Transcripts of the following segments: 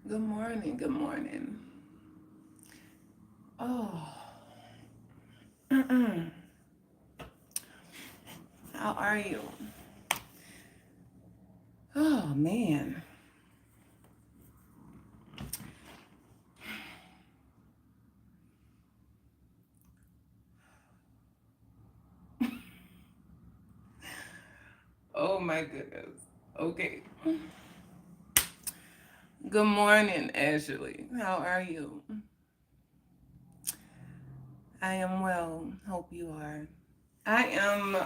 Good morning. Good morning. Oh, how are you? Oh, man. Oh, my goodness. Okay. Good morning, Ashley. How are you? I am well. Hope you are. I am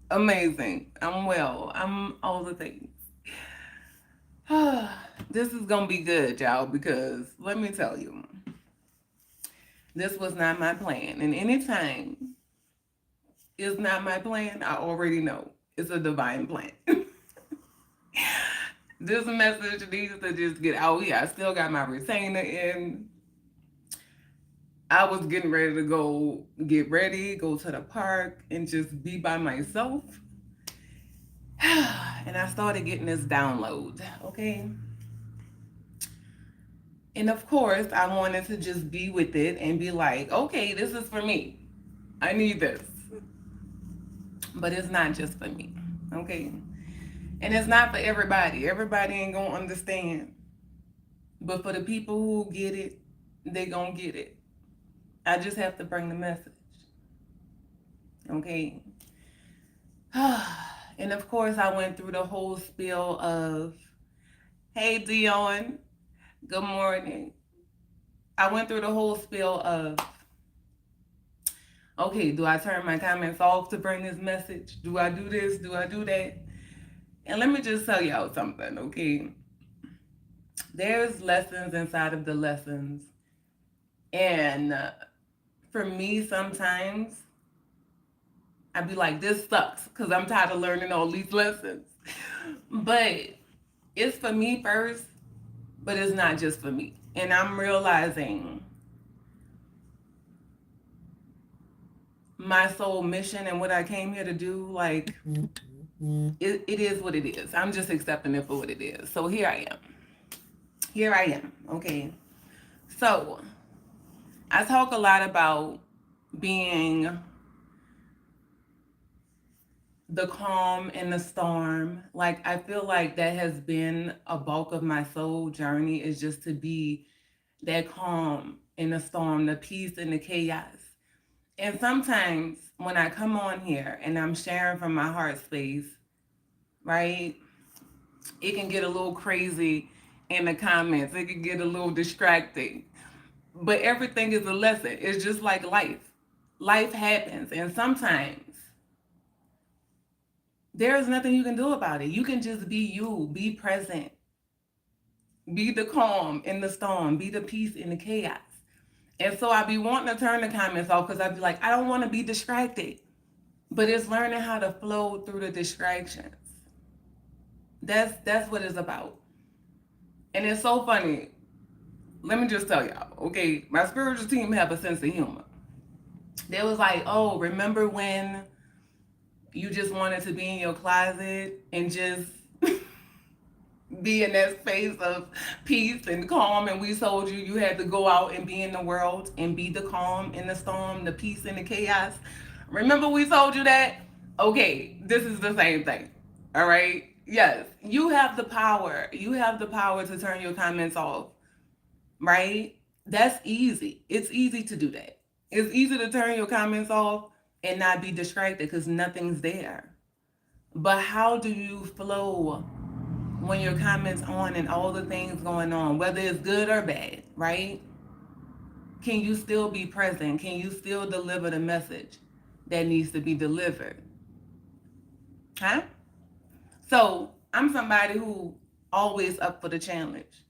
amazing. I'm well. I'm all the things. This is going to be good, y'all, because let me tell you, this was not my plan. And anytime it's not my plan, I already know it's a divine plan. This message needs to just get out here. I still got my retainer in. I was getting ready to go get ready, go to the park, and just be by myself. And I started getting this download, okay? And of course, I wanted to just be with it and be like, okay, this is for me. I need this. But it's not just for me, okay? And it's not for everybody. Everybody ain't gonna understand. But for the people who get it, they gonna get it. I just have to bring the message. Okay. And of course, I went through the whole spiel of, hey, Dion, good morning. I went through the whole spiel of, okay, do I turn my comments off to bring this message? Do I do this? Do I do that? And let me just tell y'all something, okay? There's lessons inside of the lessons. And for me, sometimes I'd be like, this sucks because I'm tired of learning all these lessons. But it's for me first, but it's not just for me. And I'm realizing my soul mission and what I came here to do, like, it is what it is. I'm just accepting it for what it is. So here I am. Here I am. Okay. So I talk a lot about being the calm in the storm. Like, I feel like that has been a bulk of my soul journey, is just to be that calm in the storm, the peace in the chaos. And sometimes when I come on here and I'm sharing from my heart space, right, it can get a little crazy in the comments. It can get a little distracting. But everything is a lesson. It's just like life. Life happens. And sometimes there's nothing you can do about it. You can just be you, be present, be the calm in the storm, be the peace in the chaos. And so I be wanting to turn the comments off because I be like, I don't want to be distracted. But it's learning how to flow through the distractions. That's what it's about. And it's so funny. Let me just tell y'all, okay, my spiritual team have a sense of humor. They was like, oh, remember when you just wanted to be in your closet and just be in that space of peace and calm, and we told you you had to go out and be in the world and be the calm in the storm, the peace in the chaos. Remember we told you that? Okay, this is the same thing. All right? Yes, you have the power. You have the power to turn your comments off, right? That's easy. It's easy to do that. It's easy to turn your comments off and not be distracted because nothing's there. But how do you flow when your comments on and all the things going on, whether it's good or bad, right? Can you still be present? Can you still deliver the message that needs to be delivered? Huh? So I'm somebody who always up for the challenge.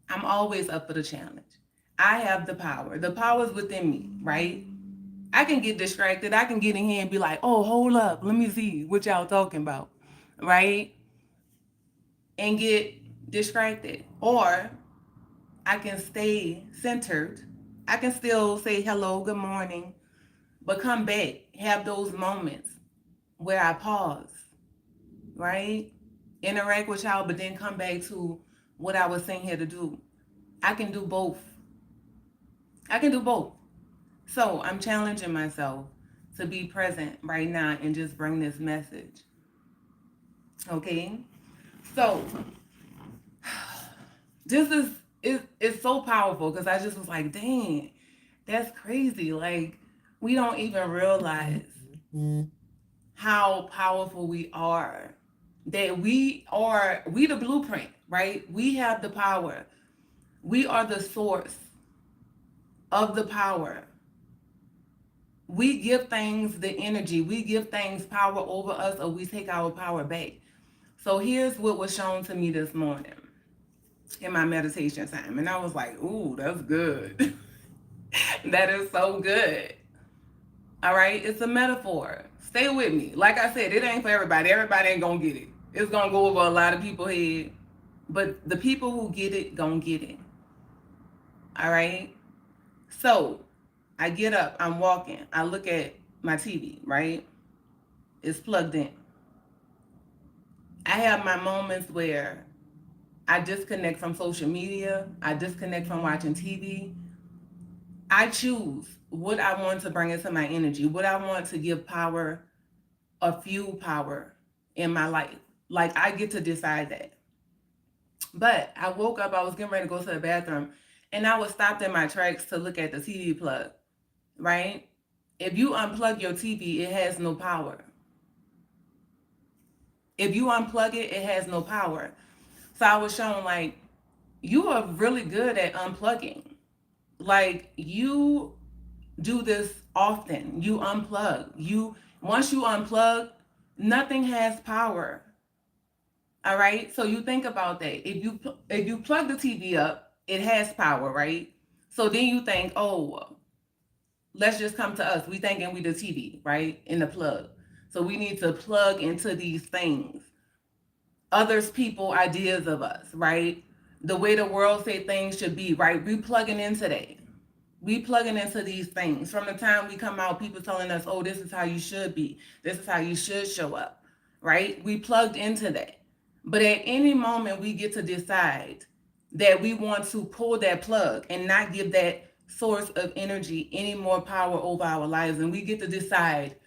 I'm always up for the challenge. I have the power. The power is within me, right? I can get distracted. I can get in here and be like, oh, hold up. Let me see what y'all talking about, right? And get distracted. Or I can stay centered. I can still say hello, good morning, but come back, have those moments where I pause, right? Interact with y'all, but then come back to what I was sent here to do. I can do both. I can do both. So I'm challenging myself to be present right now and just bring this message. Okay? So this is so powerful because I just was like, dang, that's crazy. Like, we don't even realize how powerful we are. That we the blueprint, right? We have the power. We are the source of the power. We give things the energy. We give things power over us, or we take our power back. So here's what was shown to me this morning in my meditation time. And I was like, ooh, that's good. That is so good. All right, it's a metaphor. Stay with me. Like I said, it ain't for everybody. Everybody ain't gonna get it. It's gonna go over a lot of people's head. But the people who get it, gonna get it. All right? So I get up, I'm walking, I look at my TV, right? It's plugged in. I have my moments where I disconnect from social media, I disconnect from watching TV. I choose what I want to bring into my energy, what I want to give power or fuel power in my life. Like, I get to decide that. But I woke up, I was getting ready to go to the bathroom, and I was stopped in my tracks to look at the TV plug, right? If you unplug your TV, it has no power. If you unplug it, it has no power. So I was shown, like, you are really good at unplugging. Like, you do this often. You unplug. Once you unplug, nothing has power. All right? So you think about that. If you plug the TV up, it has power, right? So then you think, "Oh, let's just come to us. We thinking we the TV, right? In the plug. So we need to plug into these things. Others people ideas of us, right? The way the world say things should be, right? We plugging into that. We plugging into these things. From the time we come out, people telling us, oh, this is how you should be. This is how you should show up, right? We plugged into that. But at any moment, we get to decide that we want to pull that plug and not give that source of energy any more power over our lives. And we get to decide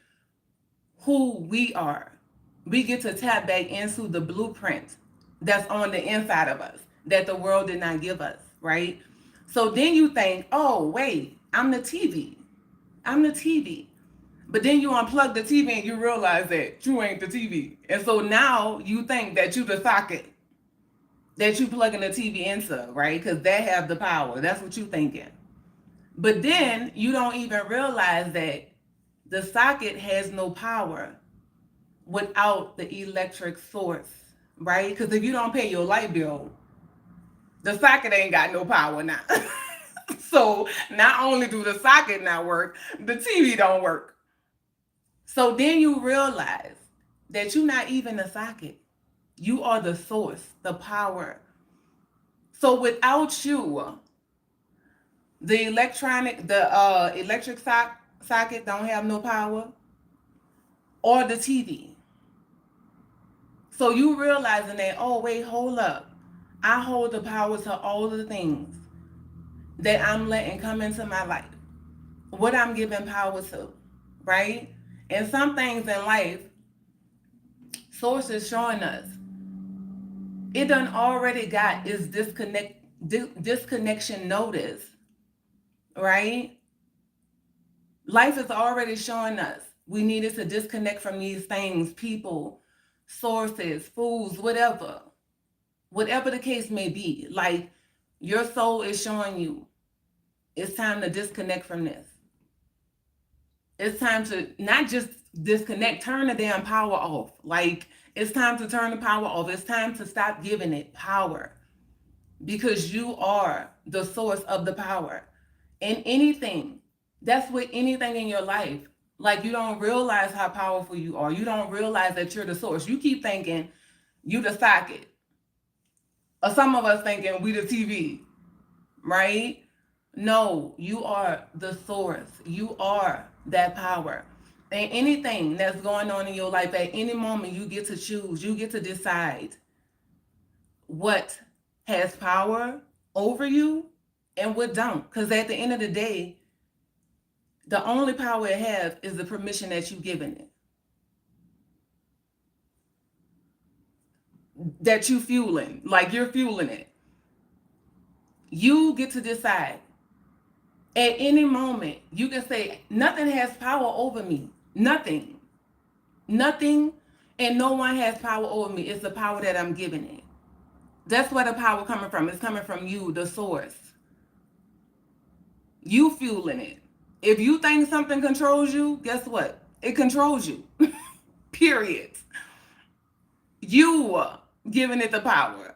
who we are. We get to tap back into the blueprint that's on the inside of us that the world did not give us, right? So then you think, oh, wait, I'm the TV. I'm the TV. But then you unplug the TV and you realize that you ain't the TV. And so now you think that you the socket that you plugging the TV into, right? Because they have the power. That's what you thinking. But then you don't even realize that the socket has no power without the electric source, right? Because if you don't pay your light bill, the socket ain't got no power now. So not only do the socket not work, the TV don't work. So then you realize that you're not even the socket. You are the source, the power. So without you, the electric socket don't have no power, or the TV. So you realizing that, oh, wait, hold up. I hold the power to all the things that I'm letting come into my life. What I'm giving power to, right? And some things in life, Source is showing us, it done already got its disconnection notice, right? Life is already showing us we needed to disconnect from these things, people, sources, foods, whatever the case may be. Like, your soul is showing you it's time to disconnect from this. It's time to not just disconnect, turn the damn power off. Like, it's time to turn the power off. It's time to stop giving it power, because you are the source of the power. And anything, that's with anything in your life. Like, you don't realize how powerful you are. You don't realize that you're the source. You keep thinking you the socket. Or some of us thinking we the TV, right? No, you are the source. You are that power. And anything that's going on in your life, at any moment, you get to choose. You get to decide what has power over you and what don't. Because at the end of the day, the only power it has is the permission that you've given it, that you fueling, like you're fueling it. You get to decide. At any moment, you can say, nothing has power over me. Nothing. Nothing and no one has power over me. It's the power that I'm giving it. That's where the power coming from. It's coming from you, the source. You fueling it. If you think something controls you, guess what? It controls you. Period. You giving it the power.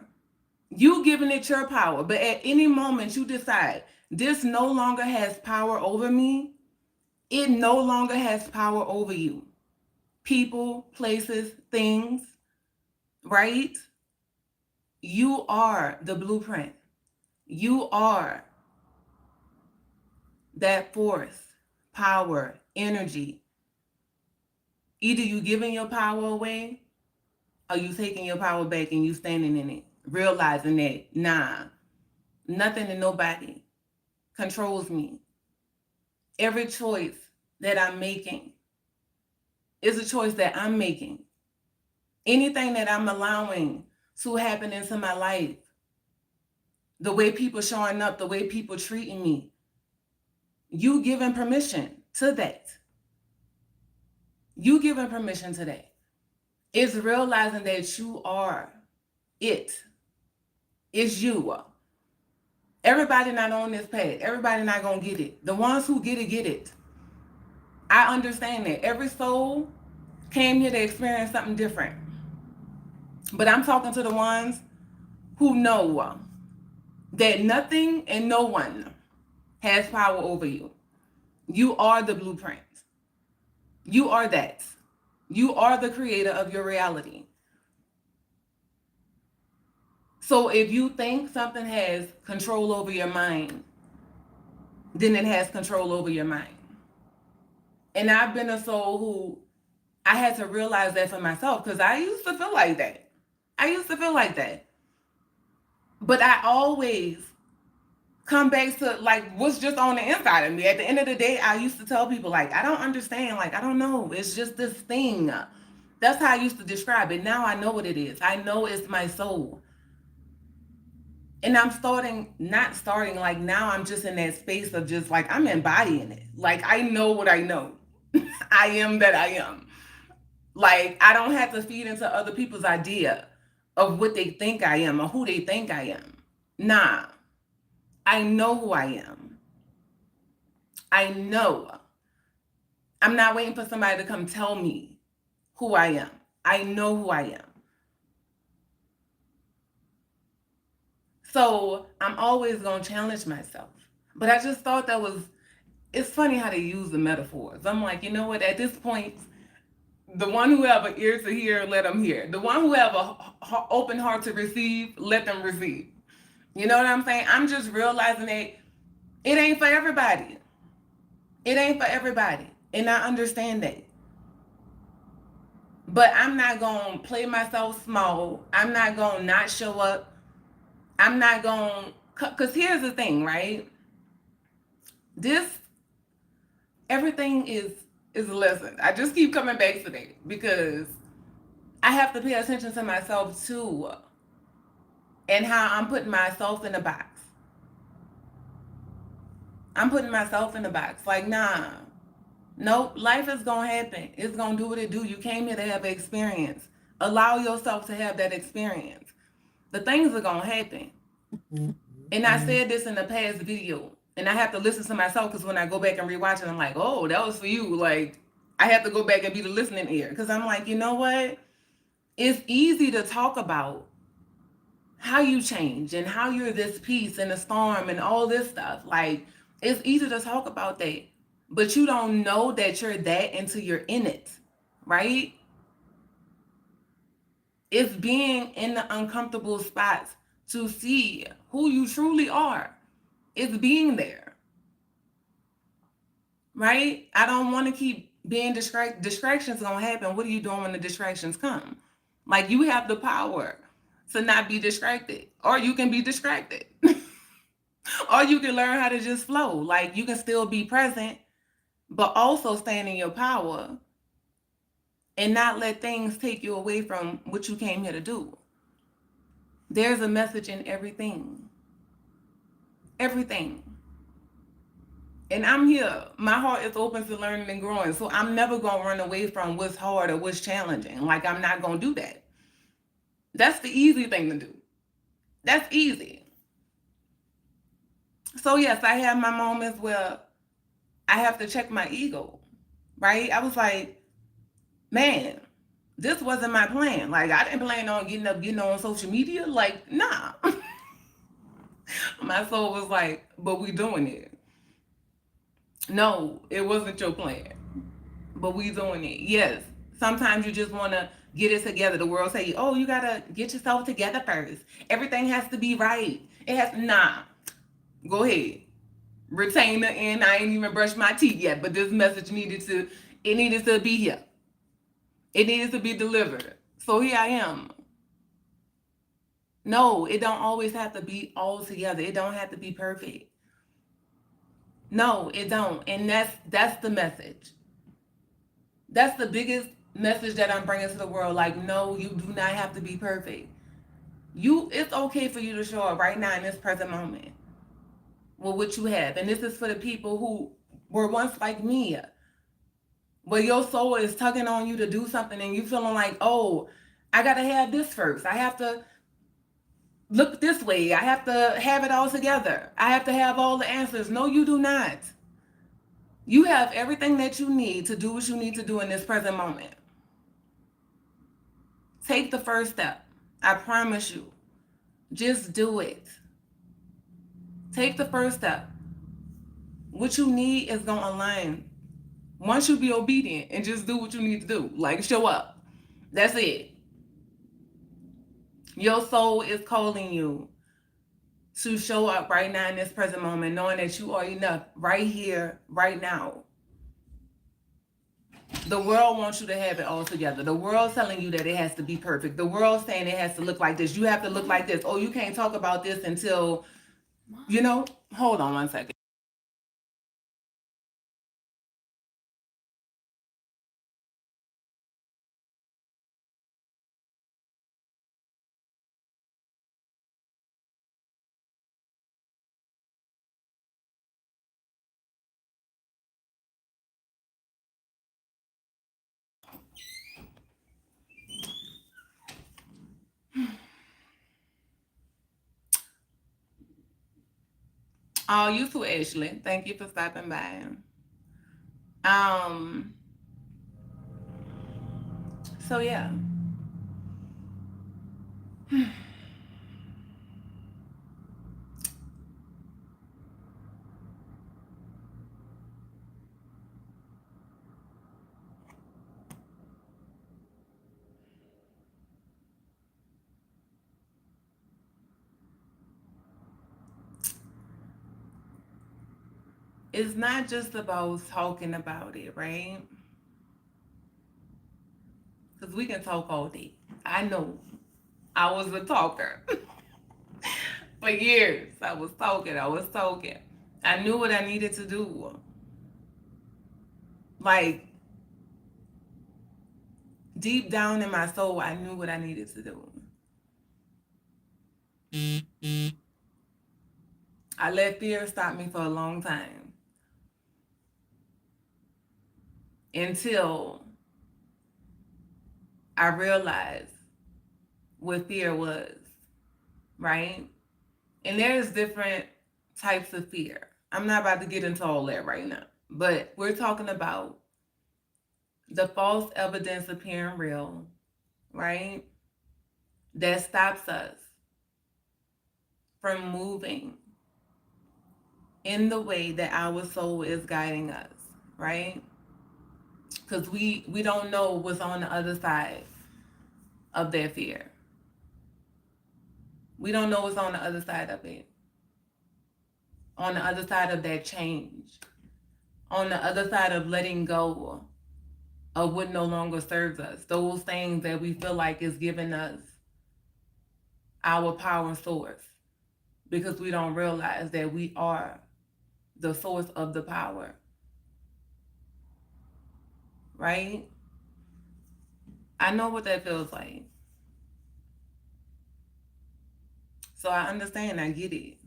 You giving it your power. But at any moment you decide, this no longer has power over me. It no longer has power over you. People, places, things, right? You are the blueprint. You are that force, power, energy. Either you giving your power away or you taking your power back and you standing in it, realizing that, nah, nothing and nobody controls me. Every choice that I'm making is a choice that I'm making. Anything that I'm allowing to happen into my life, the way people showing up, the way people treating me, you giving permission to that. You giving permission to that. It's realizing that you are it. It's you. Everybody not on this path. Everybody not gonna get it. The ones who get it. I understand that. Every soul came here to experience something different. But I'm talking to the ones who know that nothing and no one has power over you. You are the blueprint. You are that. You are the creator of your reality. So if you think something has control over your mind, then it has control over your mind. And I've been a soul who I had to realize that for myself, because I used to feel like that. But I always come back to like what's just on the inside of me. At the end of the day, I used to tell people like, I don't understand. Like, I don't know. It's just this thing. That's how I used to describe it. Now I know what it is. I know it's my soul. And I'm not starting, like now I'm just in that space of just like, I'm embodying it. Like, I know what I know. I am that I am. Like, I don't have to feed into other people's idea of what they think I am or who they think I am. Nah, I know who I am. I know. I'm not waiting for somebody to come tell me who I am. I know who I am. So I'm always going to challenge myself. But I just thought it's funny how they use the metaphors. I'm like, you know what? At this point, the one who have an ear to hear, let them hear. The one who have an open heart to receive, let them receive. You know what I'm saying? I'm just realizing that it ain't for everybody. It ain't for everybody. And I understand that. But I'm not going to play myself small. I'm not going to not show up. I'm not going to, because here's the thing, right? Everything is a lesson. I just keep coming back to that because I have to pay attention to myself too and how I'm putting myself in a box. I'm putting myself in a box. Like, nah, nope, life is going to happen. It's going to do what it do. You came here to have an experience. Allow yourself to have that experience. The things are going to happen. And I said this in the past video, and I have to listen to myself because when I go back and rewatch it, I'm like, oh, that was for you. Like, I have to go back and be the listening ear because I'm like, you know what? It's easy to talk about how you change and how you're this peace in the storm and all this stuff. Like, it's easy to talk about that, but you don't know that you're that until you're in it, right? It's being in the uncomfortable spots to see who you truly are. It's being there, right? I don't want to keep being distracted. Distractions gonna happen. What are you doing when the distractions come? Like, you have the power to not be distracted, or you can be distracted. Or you can learn how to just flow. Like, you can still be present, but also stand in your power and not let things take you away from what you came here to do. There's a message in everything. Everything. And I'm here. My heart is open to learning and growing. So I'm never going to run away from what's hard or what's challenging. Like, I'm not going to do that. That's the easy thing to do. That's easy. So, yes, I have my moments where I have to check my ego, right? I was like, man, this wasn't my plan. Like, I didn't plan on getting on social media. Like, nah. My soul was like, but we doing it. No, it wasn't your plan, but we doing it. Yes, sometimes you just want to get it together. The world say, oh, you got to get yourself together first. Everything has to be right. It has, nah, go ahead. Retainer in. I ain't even brushed my teeth yet, but this message needed to be here. It needed to be delivered. So here I am. No, it don't always have to be all together. It don't have to be perfect. No, it don't. And that's the message. That's the biggest message that I'm bringing to the world. Like, no, you do not have to be perfect. It's okay for you to show up right now in this present moment with what you have. And this is for the people who were once like me, where your soul is tugging on you to do something and you feeling like, oh, I got to have this first. I have to look this way. I have to have it all together. I have to have all the answers. No, you do not. You have everything that you need to do what you need to do in this present moment. Take the first step. I promise you. Just do it. Take the first step. What you need is going to align. Once you be obedient and just do what you need to do, like show up. That's it. Your soul is calling you to show up right now in this present moment, knowing that you are enough right here, right now. The world wants you to have it all together. The world's telling you that it has to be perfect. The world's saying it has to look like this. You have to look like this. Oh, you can't talk about this until, hold on one second. Oh, you too, Ashley. Thank you for stopping by. Um, so yeah. It's not just about talking about it, right? Because we can talk all day. I know. I was a talker. For years, I was talking. I knew what I needed to do. Like, deep down in my soul, I knew what I needed to do. I let fear stop me for a long time. Until I realized what fear was, right? And there's different types of fear. I'm not about to get into all that right now, but we're talking about the false evidence appearing real, right? That stops us from moving in the way that our soul is guiding us, right? Because we don't know what's on the other side of that fear. We don't know what's on the other side of it. On the other side of that change. On the other side of letting go of what no longer serves us. Those things that we feel like is giving us our power source, because we don't realize that we are the source of the power, right? I know what that feels like. So I understand. I get it.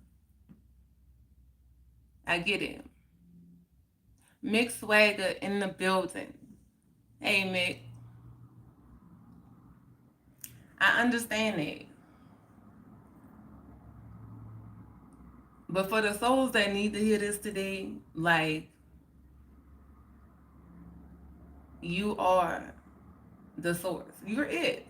I get it. Mick Swagger in the building. Hey, Mick. I understand it. But for the souls that need to hear this today, like, you are the source. You're it.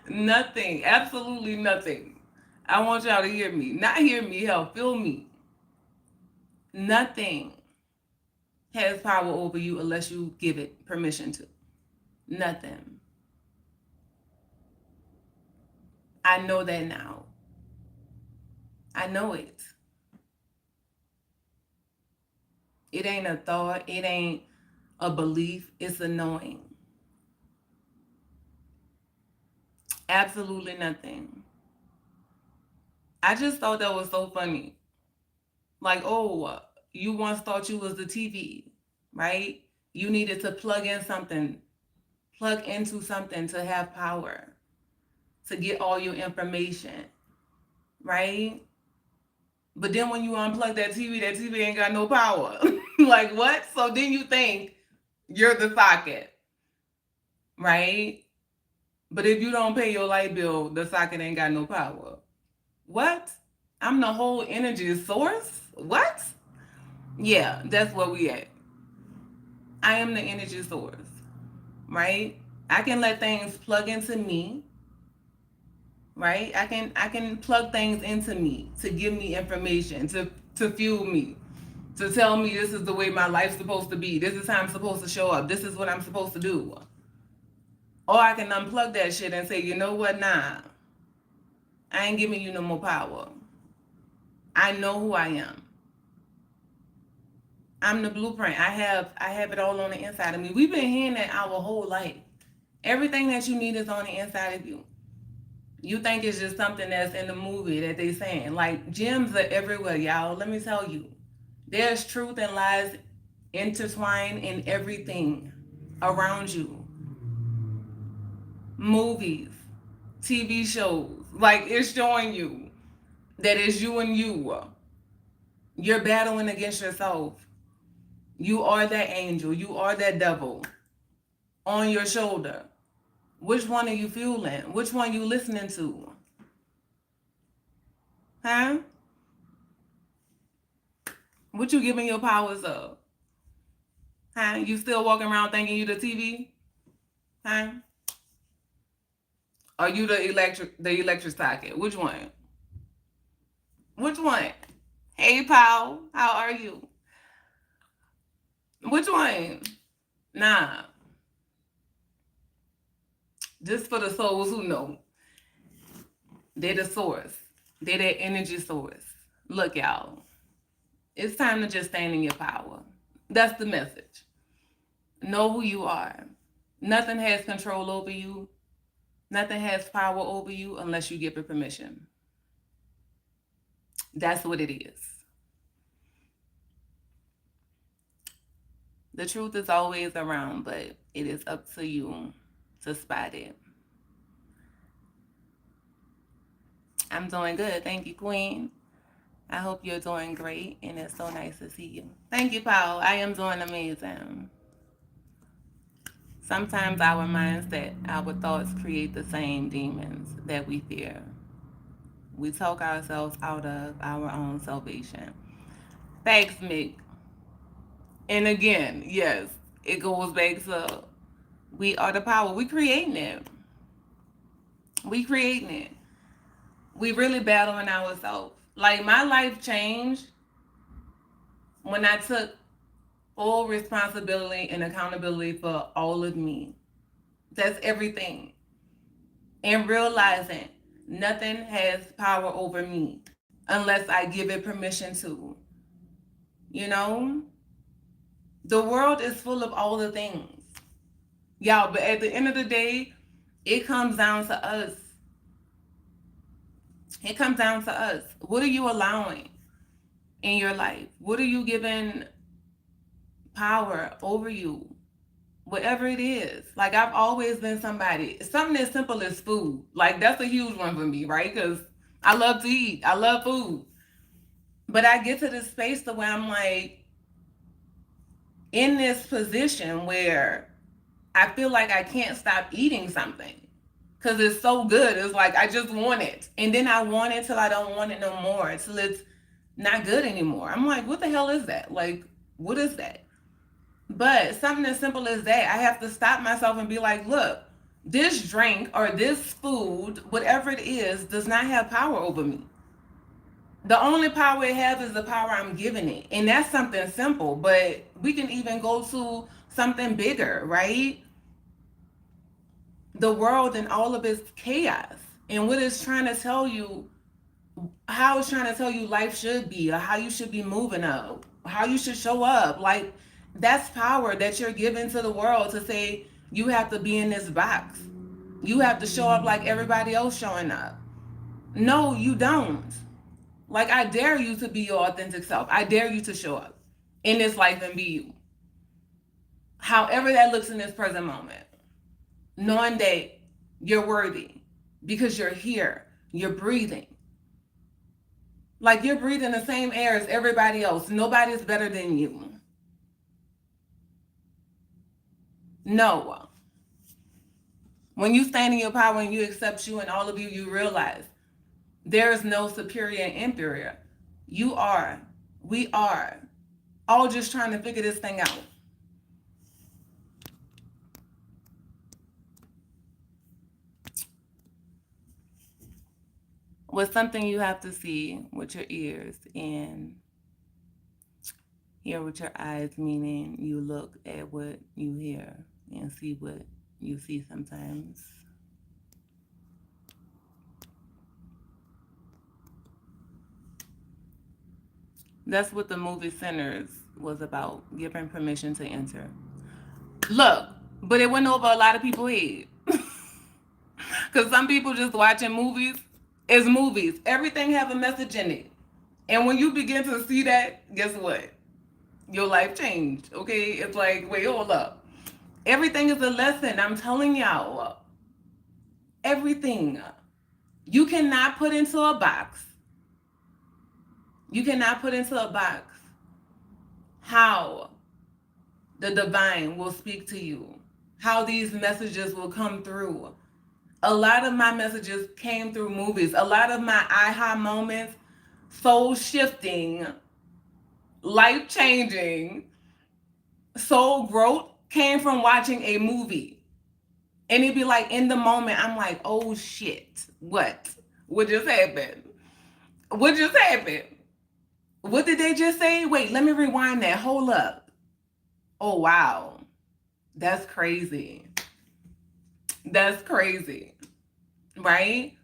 Nothing. Absolutely nothing. I want y'all to hear me. Not hear me, hell, feel me. Nothing has power over you unless you give it permission to. Nothing. I know that now. I know it. It ain't a thought. It ain't a belief. It's a knowing. Absolutely nothing. I just thought that was so funny. Like, oh, you once thought you was the TV, right? You needed to plug into something to have power, to get all your information, right? But then when you unplug that TV ain't got no power. Like, what? So then you think you're the socket, right? But if you don't pay your light bill, the socket ain't got no power. What? I'm the whole energy source? What? Yeah, that's where we at. I am the energy source, right? I can let things plug into me, right? I can plug things into me to give me information, to fuel me, to tell me this is the way my life's supposed to be. This is how I'm supposed to show up. This is what I'm supposed to do. Or I can unplug that shit and say, you know what? Nah, I ain't giving you no more power. I know who I am. I'm the blueprint. I have it all on the inside of me. We've been hearing that our whole life. Everything that you need is on the inside of you. You think it's just something that's in the movie that they saying. Like, gems are everywhere, y'all. Let me tell you. There's truth and lies intertwined in everything around you. Movies, TV shows. Like, it's showing you that it's you and you. You're battling against yourself. You are that angel. You are that devil on your shoulder. Which one are you fueling? Which one you listening to? Huh? What you giving your powers up? Huh? You still walking around thinking you the TV? Huh? Are you the electric socket? Which one? Which one? Hey, pal, how are you? Which one? Nah, just for the souls who know. They're the source. They're that energy source. Look, y'all, it's time to just stand in your power. That's the message. Know who you are. Nothing has control over you. Nothing has power over you unless you give it permission. That's what it is. The truth is always around, but it is up to you to spot it. I'm doing good. Thank you, Queen. I hope you're doing great, and it's so nice to see you. Thank you, Paul. I am doing amazing. Sometimes our mindset, our thoughts create the same demons that we fear. We talk ourselves out of our own salvation. Thanks, Mick. And again, yes, it goes back to we are the power. We creating it. We creating it. We really battling ourselves. Like, my life changed when I took full responsibility and accountability for all of me. That's everything. And realizing nothing has power over me unless I give it permission to. You know? The world is full of all the things. Y'all, but at the end of the day, it comes down to us. It comes down to us. What are you allowing in your life? What are you giving power over you? Whatever it is. Like, I've always been something as simple as food. Like, that's a huge one for me, right? Because I love to eat. I love food. But I get to this space to where I'm like in this position where I feel like I can't stop eating something because it's so good. It's like I just want it. And then I want it till I don't want it no more, till it's not good anymore. I'm like, what the hell is that? Like, what is that? But something as simple as that, I have to stop myself and be like, look, this drink or this food, whatever it is, does not have power over me. The only power it has is the power I'm giving it. And that's something simple, but we can even go to something bigger, right? The world and all of its chaos and what it's trying to tell you, how it's trying to tell you life should be, or how you should be moving up, how you should show up. Like, that's power that you're giving to the world to say you have to be in this box. You have to show up like everybody else showing up. No, you don't. Like, I dare you to be your authentic self. I dare you to show up in this life and be you. However that looks in this present moment. Knowing that you're worthy because you're here. You're breathing. Like, you're breathing the same air as everybody else. Nobody's better than you. No. When you stand in your power and you accept you and all of you, you realize there is no superior and inferior. You are. We are. All just trying to figure this thing out. What's something you have to see with your ears and hear with your eyes, meaning you look at what you hear and see what you see sometimes. That's what the movie Sinners was about, giving permission to enter. Look, but it went over a lot of people's head. Because some people just watching movies as movies. Everything have a message in it. And when you begin to see that, guess what? Your life changed, okay? It's like, wait, hold up. Everything is a lesson. I'm telling y'all. Everything. You cannot put into a box. You cannot put into a box how the divine will speak to you, how these messages will come through. A lot of my messages came through movies. A lot of my aha moments, soul shifting, life changing, soul growth came from watching a movie. And it'd be like, in the moment, I'm like, oh shit, what? What just happened? What just happened? What did they just say? Wait, let me rewind that. Hold up. Oh, wow. That's crazy. That's crazy. Right?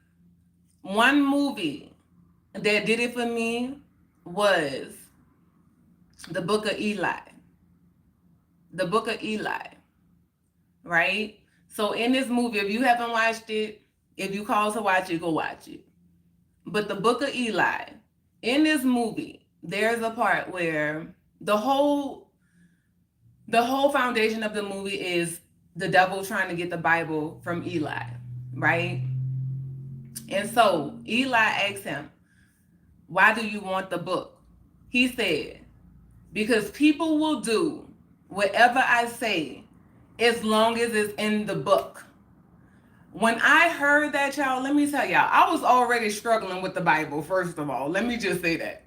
One movie that did it for me was The Book of Eli. The Book of Eli. Right? So in this movie, if you haven't watched it, if you call to watch it, go watch it. But The Book of Eli, in this movie, there's a part where the whole foundation of the movie is the devil trying to get the Bible from Eli, right? And so Eli asked him, why do you want the book? He said, because people will do whatever I say as long as it's in the book. When I heard that, y'all, let me tell y'all, I was already struggling with the Bible, first of all. Let me just say that.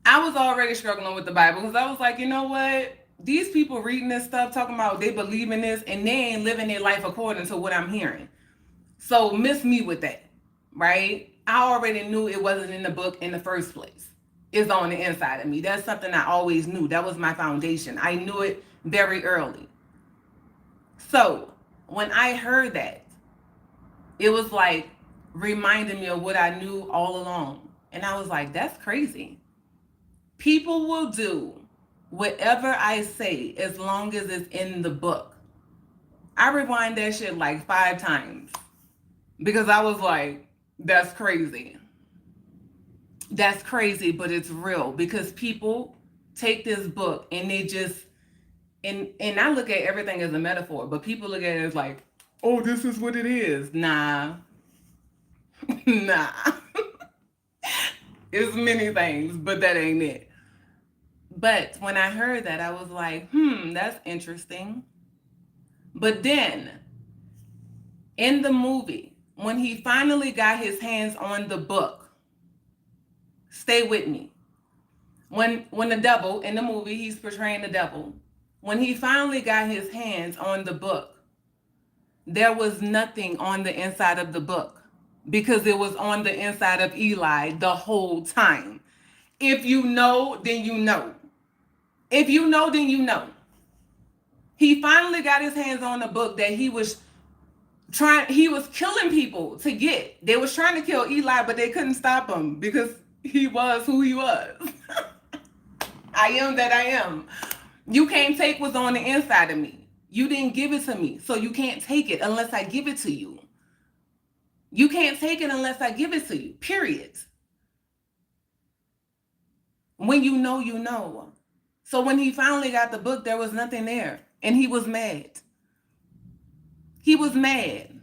I was already struggling with the Bible because I was like, you know what? These people reading this stuff, talking about they believe in this, and they ain't living their life according to what I'm hearing. So miss me with that, right? I already knew it wasn't in the book in the first place. It's on the inside of me. That's something I always knew. That was my foundation. I knew it very early. So when I heard that, it was like reminding me of what I knew all along. And I was like, that's crazy. People will do whatever I say as long as it's in the book. I rewind that shit like 5 times because I was like, that's crazy. That's crazy, but it's real because people take this book and they just and I look at everything as a metaphor, but people look at it as like, oh, this is what it is. Nah, nah. It's many things, but that ain't it. But when I heard that, I was like, that's interesting. But then in the movie, when he finally got his hands on the book, stay with me. When the devil in the movie, he's portraying the devil. When he finally got his hands on the book, there was nothing on the inside of the book because it was on the inside of Eli the whole time. If you know, then you know. If you know, then you know. He finally got his hands on the book that he was killing people to get. They was trying to kill Eli, but they couldn't stop him because he was who he was. I am that I am. You can't take what's on the inside of me. You didn't give it to me, so you can't take it unless I give it to you. You can't take it unless I give it to you, period. When you know, you know. So when he finally got the book, there was nothing there. And he was mad. He was mad.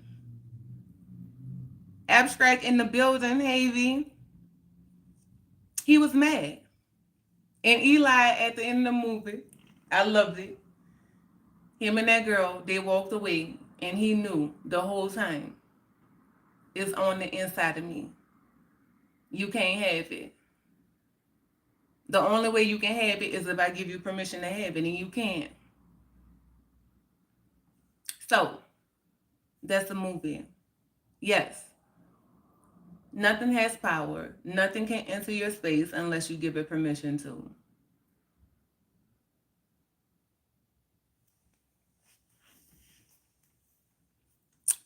Abstract in the building, Havy. He was mad. And Eli, at the end of the movie, I loved it. Him and that girl, they walked away. And he knew the whole time, it's on the inside of me. You can't have it. The only way you can have it is if I give you permission to have it, and you can't. So, that's the movie. Yes. Nothing has power. Nothing can enter your space unless you give it permission to.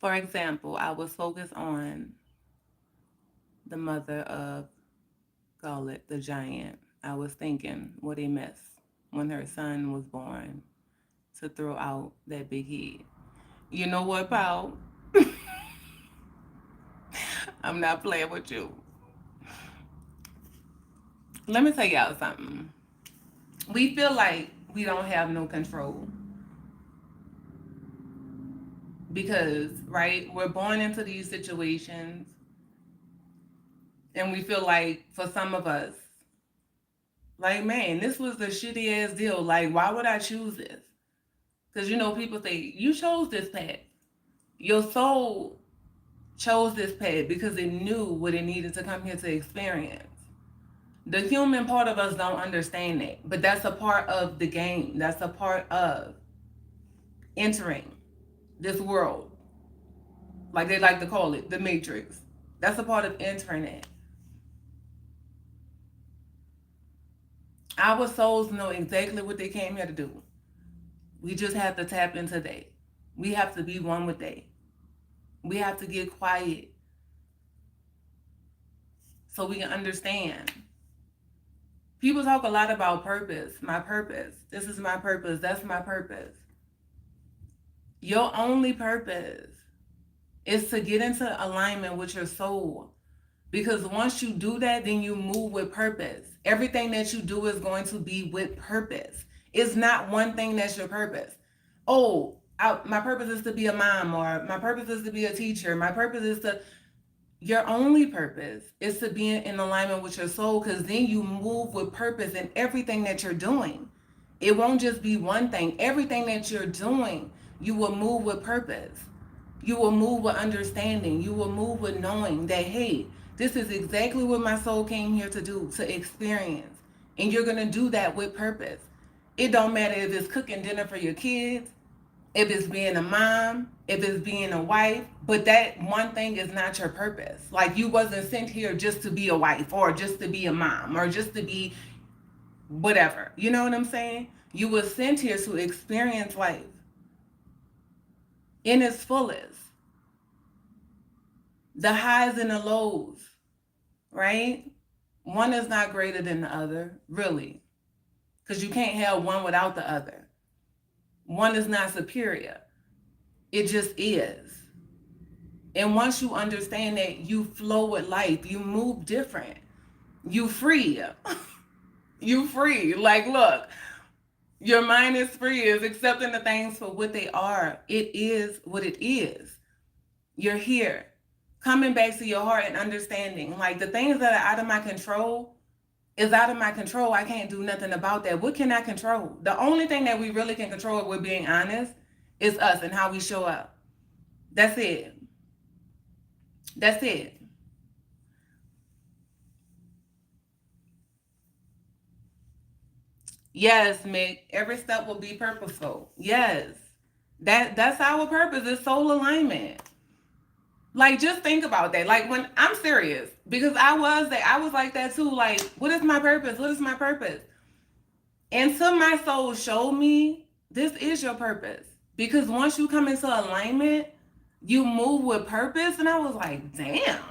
For example, I was focused on the mother of, call it, the giant. I was thinking what a mess when her son was born to throw out that big head. You know what, Paul? I'm not playing with you. Let me tell y'all something. We feel like we don't have no control because, right, we're born into these situations and we feel like for some of us, like, man, this was a shitty ass deal. Like, why would I choose this? Because, people say, you chose this path. Your soul chose this path because it knew what it needed to come here to experience. The human part of us don't understand that, but that's a part of the game. That's a part of entering this world, like they like to call it, the Matrix. That's a part of entering it. Our souls know exactly what they came here to do. We just have to tap into that. We have to be one with that. We have to get quiet so we can understand. People talk a lot about purpose. My purpose. This is my purpose. That's my purpose. Your only purpose is to get into alignment with your soul. Because once you do that, then you move with purpose. Everything that you do is going to be with purpose. It's not one thing that's your purpose. Oh, my purpose is to be a mom, or my purpose is to be a teacher. My purpose is to... Your only purpose is to be in alignment with your soul, because then you move with purpose in everything that you're doing. It won't just be one thing. Everything that you're doing, you will move with purpose. You will move with understanding. You will move with knowing that, hey, this is exactly what my soul came here to do, to experience. And you're going to do that with purpose. It don't matter if it's cooking dinner for your kids, if it's being a mom, if it's being a wife, but that one thing is not your purpose. Like, you wasn't sent here just to be a wife or just to be a mom or just to be whatever. You know what I'm saying? You were sent here to experience life in its fullest. The highs and the lows, right? One is not greater than the other, really, because you can't have one without the other. One is not superior. It just is. And once you understand that, you flow with life, you move different. You free. You free. Like, look, your mind is free, is accepting the things for what they are. It is what it is. You're here. Coming back to your heart and understanding. Like the things that are out of my control is out of my control. I can't do nothing about that. What can I control? The only thing that we really can control, if we're being honest, is us and how we show up. That's it. That's it. Yes, Mick. Every step will be purposeful. Yes. That's our purpose, is soul alignment. Like just think about that. Like when I'm serious, because I was like that too. Like, what is my purpose? What is my purpose? Until my soul showed me this is your purpose. Because once you come into alignment, you move with purpose. And I was like, damn.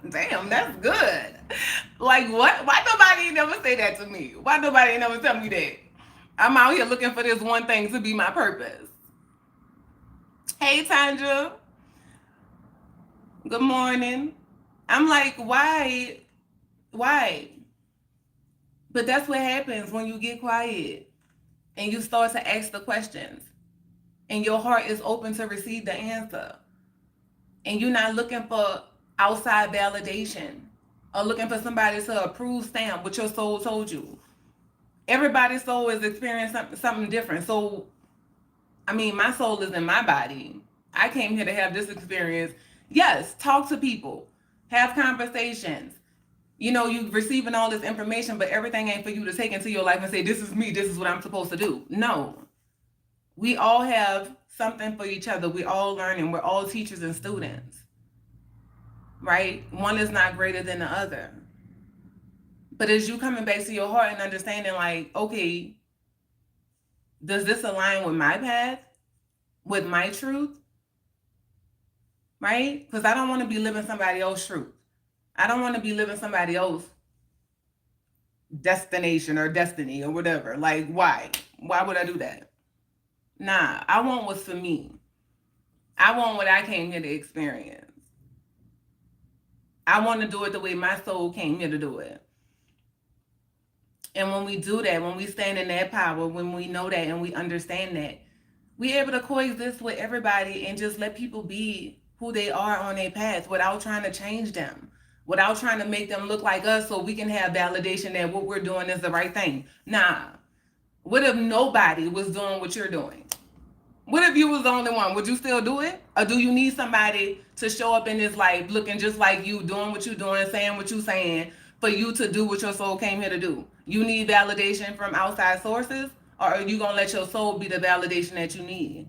Damn, that's good. Like what? Why nobody never say that to me? Why nobody never tell me that? I'm out here looking for this one thing to be my purpose. Hey Tanja. Good morning. I'm like, why? Why? But that's what happens when you get quiet and you start to ask the questions and your heart is open to receive the answer. And you're not looking for outside validation or looking for somebody to approve stamp what your soul told you. Everybody's soul is experiencing something different. So, I mean, my soul is in my body. I came here to have this experience. Yes, talk to people, have conversations. You know, you receiving all this information, but everything ain't for you to take into your life and say, this is me, this is what I'm supposed to do. No. We all have something for each other. We all learning. We're all teachers and students. Right? One is not greater than the other. But as you coming back to your heart and understanding, like, okay, does this align with my path? With my truth? Right? Because I don't want to be living somebody else's truth. I don't want to be living somebody else's destination or destiny or whatever. Like, why? Why would I do that? Nah, I want what's for me. I want what I came here to experience. I want to do it the way my soul came here to do it. And when we do that, when we stand in that power, when we know that and we understand that, we're able to coexist with everybody and just let people be who they are on their path without trying to change them, without trying to make them look like us so we can have validation that what we're doing is the right thing. Nah. What if nobody was doing what you're doing? What if you was the only one? Would you still do it? Or do you need somebody to show up in this life looking just like you, doing what you're doing, saying what you're saying, for you to do what your soul came here to do? You need validation from outside sources, or are you going to let your soul be the validation that you need?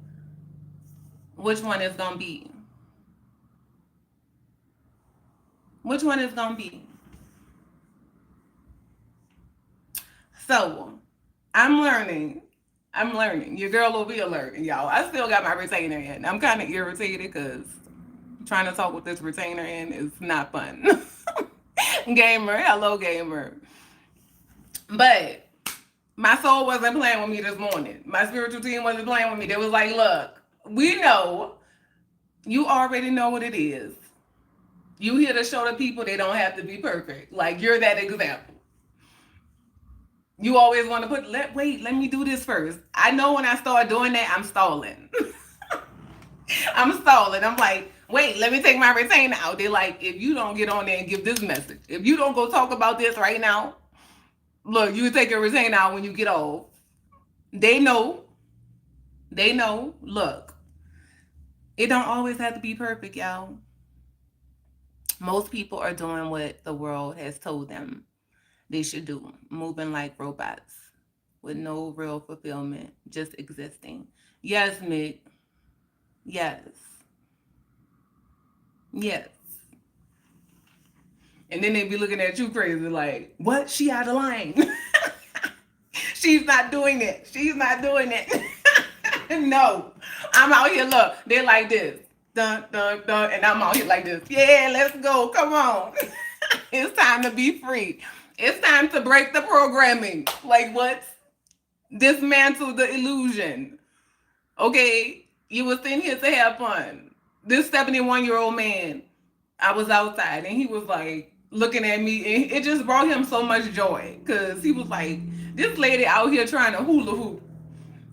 Which one is going to be? Which one is going to be? So, I'm learning. Your girl will be learning, y'all. I still got my retainer in. I'm kind of irritated because trying to talk with this retainer in is not fun. Gamer, hello, gamer. But my soul wasn't playing with me this morning. My spiritual team wasn't playing with me. They was like, look, we know. You already know what it is. You here to show the people they don't have to be perfect. Like, you're that example. You always want to let me do this first. I know when I start doing that, I'm stalling. I'm stalling. I'm like, wait, let me take my retainer out. They're like, if you don't get on there and give this message, if you don't go talk about this right now, look, you take your retainer out when you get off. They know. Look, it don't always have to be perfect, y'all. Most people are doing what the world has told them they should do, moving like robots with no real fulfillment, just existing. Yes, Mick. Yes. Yes. And then they be looking at you crazy like, what? She out of line. She's not doing it. She's not doing it. No. I'm out here, look, they're like this. Dun, dun, dun, and I'm out here like this. Yeah, let's go. Come on. It's time to be free. It's time to break the programming. Like what? Dismantle the illusion. Okay, you were sitting here to have fun. This 71-year-old man, I was outside and he was like, looking at me, and it just brought him so much joy because he was like, this lady out here trying to hula hoop.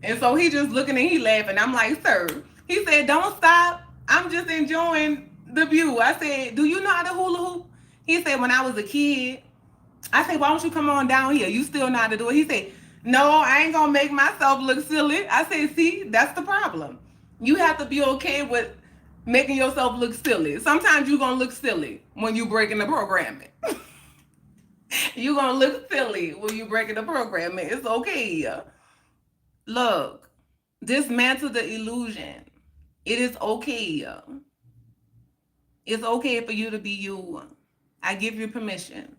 And so he just looking and he laughing. I'm like, sir. He said, don't stop. I'm just enjoying the view. I said, do you know how to hula hoop? He said, when I was a kid. I said, why don't you come on down here? You still know how to do it. He said, no, I ain't gonna make myself look silly. I said, see, that's the problem. You have to be okay with making yourself look silly. Sometimes you're gonna look silly when you breaking the programming. You're gonna look silly when you breaking the programming. It's okay. Look, dismantle the illusion. It is okay. It's okay for you to be you. I give you permission.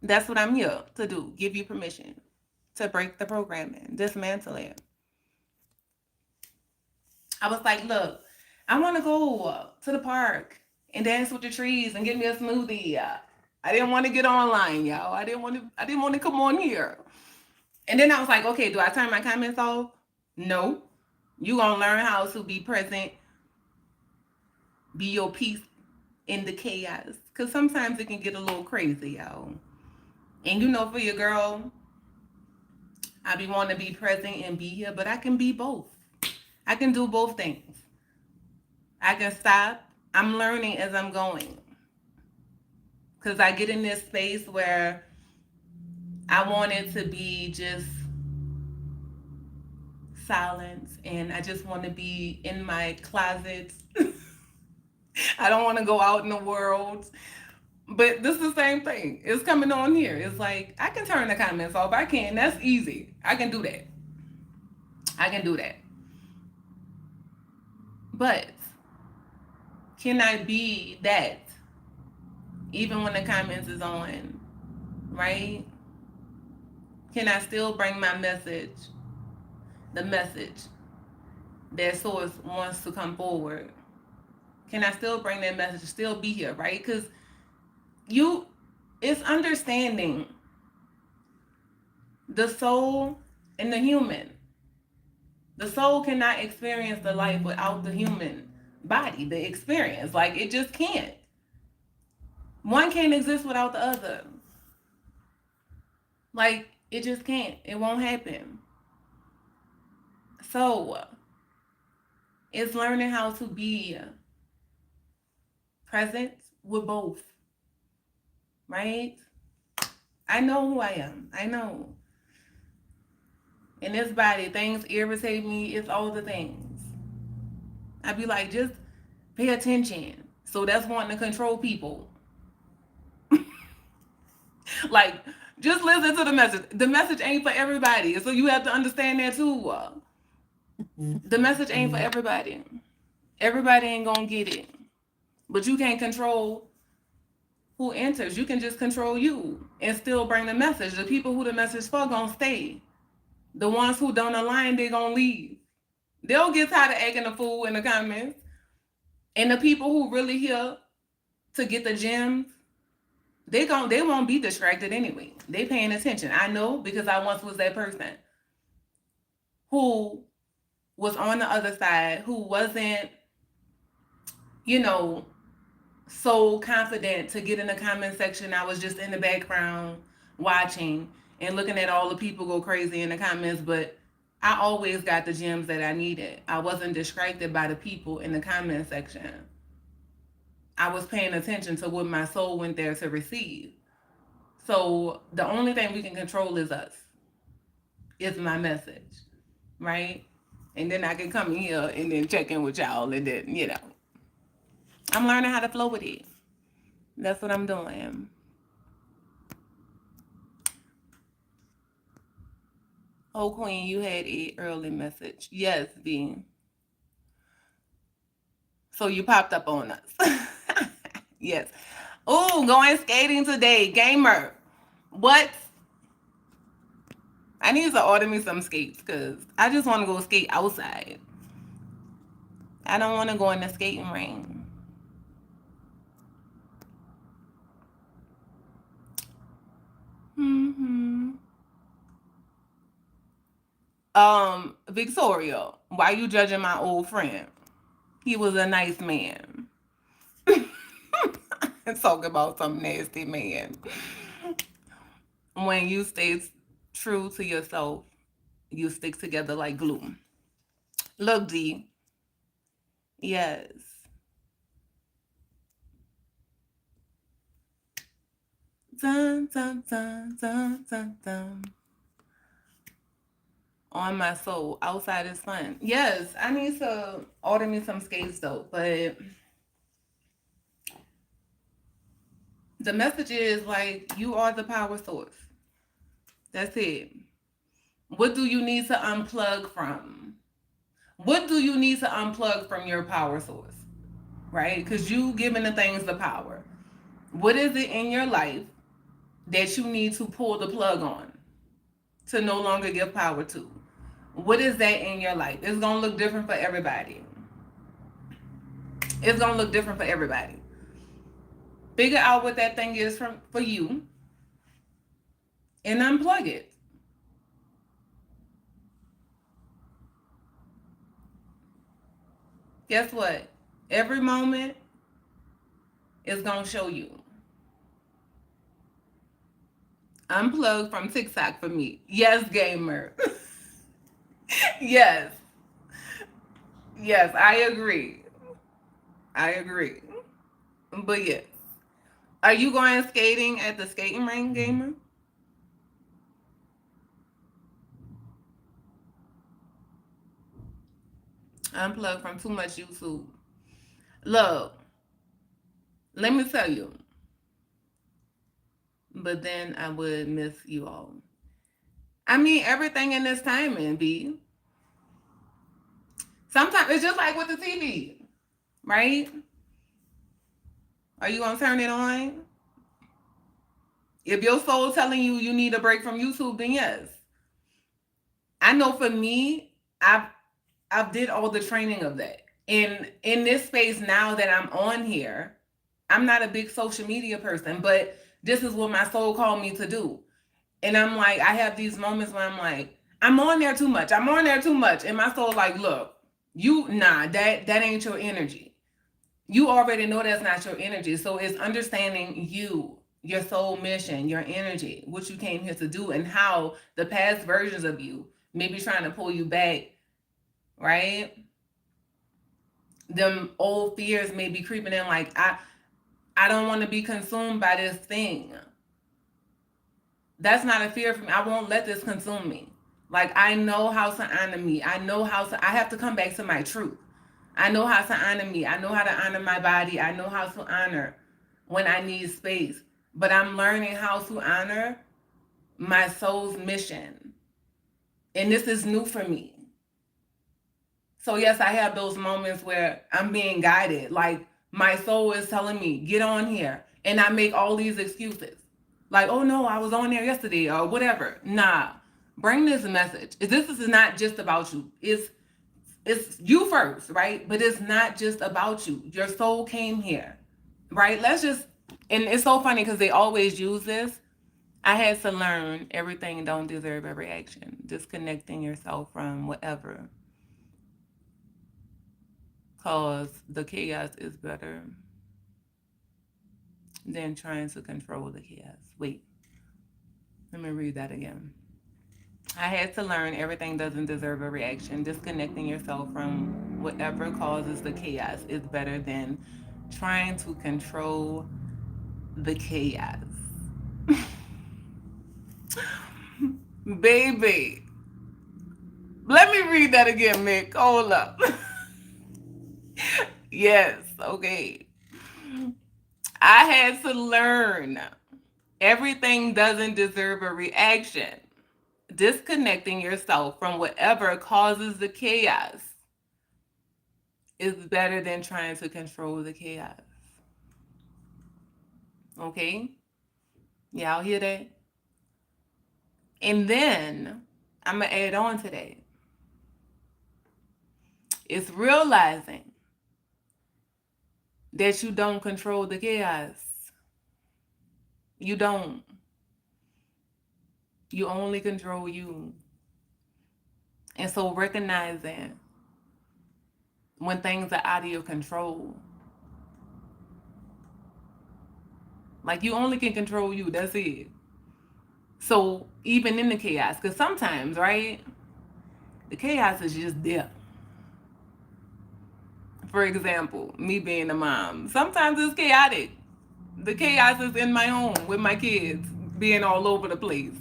That's what I'm here to do. Give you permission to break the programming, dismantle it. I was like, look, I want to go to the park and dance with the trees and get me a smoothie. I didn't want to get online, y'all. I didn't want to come on here. And then I was like, okay, do I turn my comments off? No. You gonna learn how to be present, be your peace in the chaos. Cause sometimes it can get a little crazy, y'all. And you know, for your girl, I be wanting to be present and be here, but I can be both. I can do both things. I can stop. I'm learning as I'm going. Cause I get in this space where I want it to be just silence and I just want to be in my closet. I don't want to go out in the world. But this is the same thing. It's coming on here. It's like I can turn the comments off. I can. That's easy. I can do that. I can do that. But can I be that even when the comments is on? Right? Can I still bring my message, the message that source wants to come forward? Can I still bring that message, still be here, right? Because it's understanding the soul and the human. The soul cannot experience the life without the human body, the experience. Like, it just can't. One can't exist without the other. Like, it just can't. It won't happen. So, it's learning how to be present with both, right? I know who I am. I know. In this body, things irritate me. It's all the things. I'd be like, just pay attention. So that's wanting to control people. Like, just listen to the message. The message ain't for everybody. So you have to understand that too. The message ain't for everybody. Everybody ain't gonna get it. But you can't control who enters. You can just control you and still bring the message. The people who the message for gonna stay. The ones who don't align, they gonna leave. They'll get tired of acting a fool in the comments. And the people who really here to get the gems, they won't be distracted anyway. They paying attention. I know because I once was that person who was on the other side, who wasn't, so confident to get in the comment section. I was just in the background watching and looking at all the people go crazy in the comments, but I always got the gems that I needed. I wasn't distracted by the people in the comment section. I was paying attention to what my soul went there to receive. So the only thing we can control is us. It's my message, right? And then I can come in here and then check in with y'all and then, I'm learning how to flow with it. That's what I'm doing. Oh, Queen, you had a early message. Yes, B. So you popped up on us. Yes. Oh, going skating today. Gamer. What? I need to order me some skates because I just want to go skate outside. I don't want to go in the skating ring. Victoria, why you judging my old friend? He was a nice man. Talk about some nasty man. When you stay true to yourself, you stick together like glue. Look, D. Yes. Dun, dun, dun, dun, dun, dun. On my soul. Outside is fun. Yes, I need to order me some skates though. But the message is like, you are the power source. That's it. What do you need to unplug from? What do you need to unplug from your power source? Right? Because you giving the things the power. What is it in your life that you need to pull the plug on to no longer give power to? What is that in your life? It's going to look different for everybody. It's going to look different for everybody. Figure out what that thing is for you and unplug it. Guess what? Every moment is going to show you. Unplug from TikTok for me. Yes, gamer. Yes. Yes, I agree. I agree. But yes. Are you going skating at the skating rink, gamer? Unplug from too much YouTube. Look, let me tell you. But then I would miss you all. I mean, everything in this timing, B. Sometimes it's just like with the TV, right? Are you gonna turn it on? If your soul telling you you need a break from YouTube, then yes. I know for me, I've did all the training of that. In this space now that I'm on here, I'm not a big social media person, but this is what my soul called me to do. And I'm like, I have these moments where I'm like, I'm on there too much. I'm on there too much. And my soul like, look, that ain't your energy. You already know that's not your energy. So it's understanding you, your soul mission, your energy, what you came here to do, and how the past versions of you may be trying to pull you back, right? Them old fears may be creeping in like, I don't want to be consumed by this thing. That's not a fear for me. I won't let this consume me. Like, I know how to honor me. I have to come back to my truth. I know how to honor me. I know how to honor my body. I know how to honor when I need space. But I'm learning how to honor my soul's mission. And this is new for me. So yes, I have those moments where I'm being guided. Like, my soul is telling me, get on here. And I make all these excuses. Like, oh no, I was on there yesterday or whatever. Nah, bring this message. This is not just about you. It's you first, right? But it's not just about you. Your soul came here, right? And it's so funny because they always use this. I had to learn everything don't deserve a reaction. Disconnecting yourself from whatever. Cause the chaos is better than trying to control the chaos. Wait, let me read that again. I had to learn everything doesn't deserve a reaction. Disconnecting yourself from whatever causes the chaos is better than trying to control the chaos. Baby, let me read that again, Mick. Hold up. Yes, okay. I had to learn everything doesn't deserve a reaction. Disconnecting yourself from whatever causes the chaos is better than trying to control the chaos. Okay? Y'all hear that? And then I'm going to add on to that. It's realizing that you don't control the chaos. You don't. You only control you. And so recognizing when things are out of your control Like, you only can control you. That's it. So even in the chaos, because sometimes, right, the chaos is just there. For example, me being a mom, sometimes it's chaotic. The chaos is in my home with my kids being all over the place.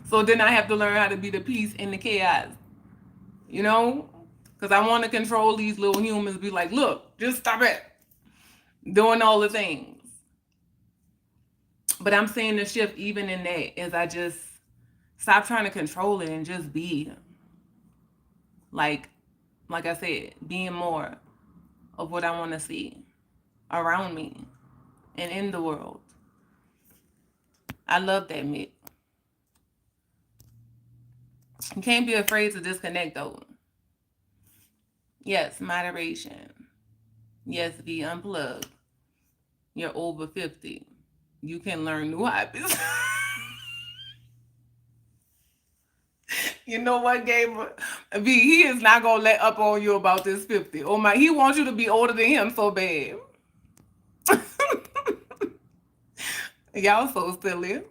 So then I have to learn how to be the peace in the chaos, you know? Because I want to control these little humans, be like, look, just stop it. Doing all the things. But I'm seeing the shift even in that as I just stop trying to control it and just be. Like, like I said, being more of what I want to see around me and in the world. I love that, Mick. You can't be afraid to disconnect though. Yes, moderation. Yes, be unplugged. You're over 50. You can learn new hobbies. You know what, Gabriel? B, he is not gonna let up on you about this 50. Oh my, he wants you to be older than him so bad. Y'all so silly.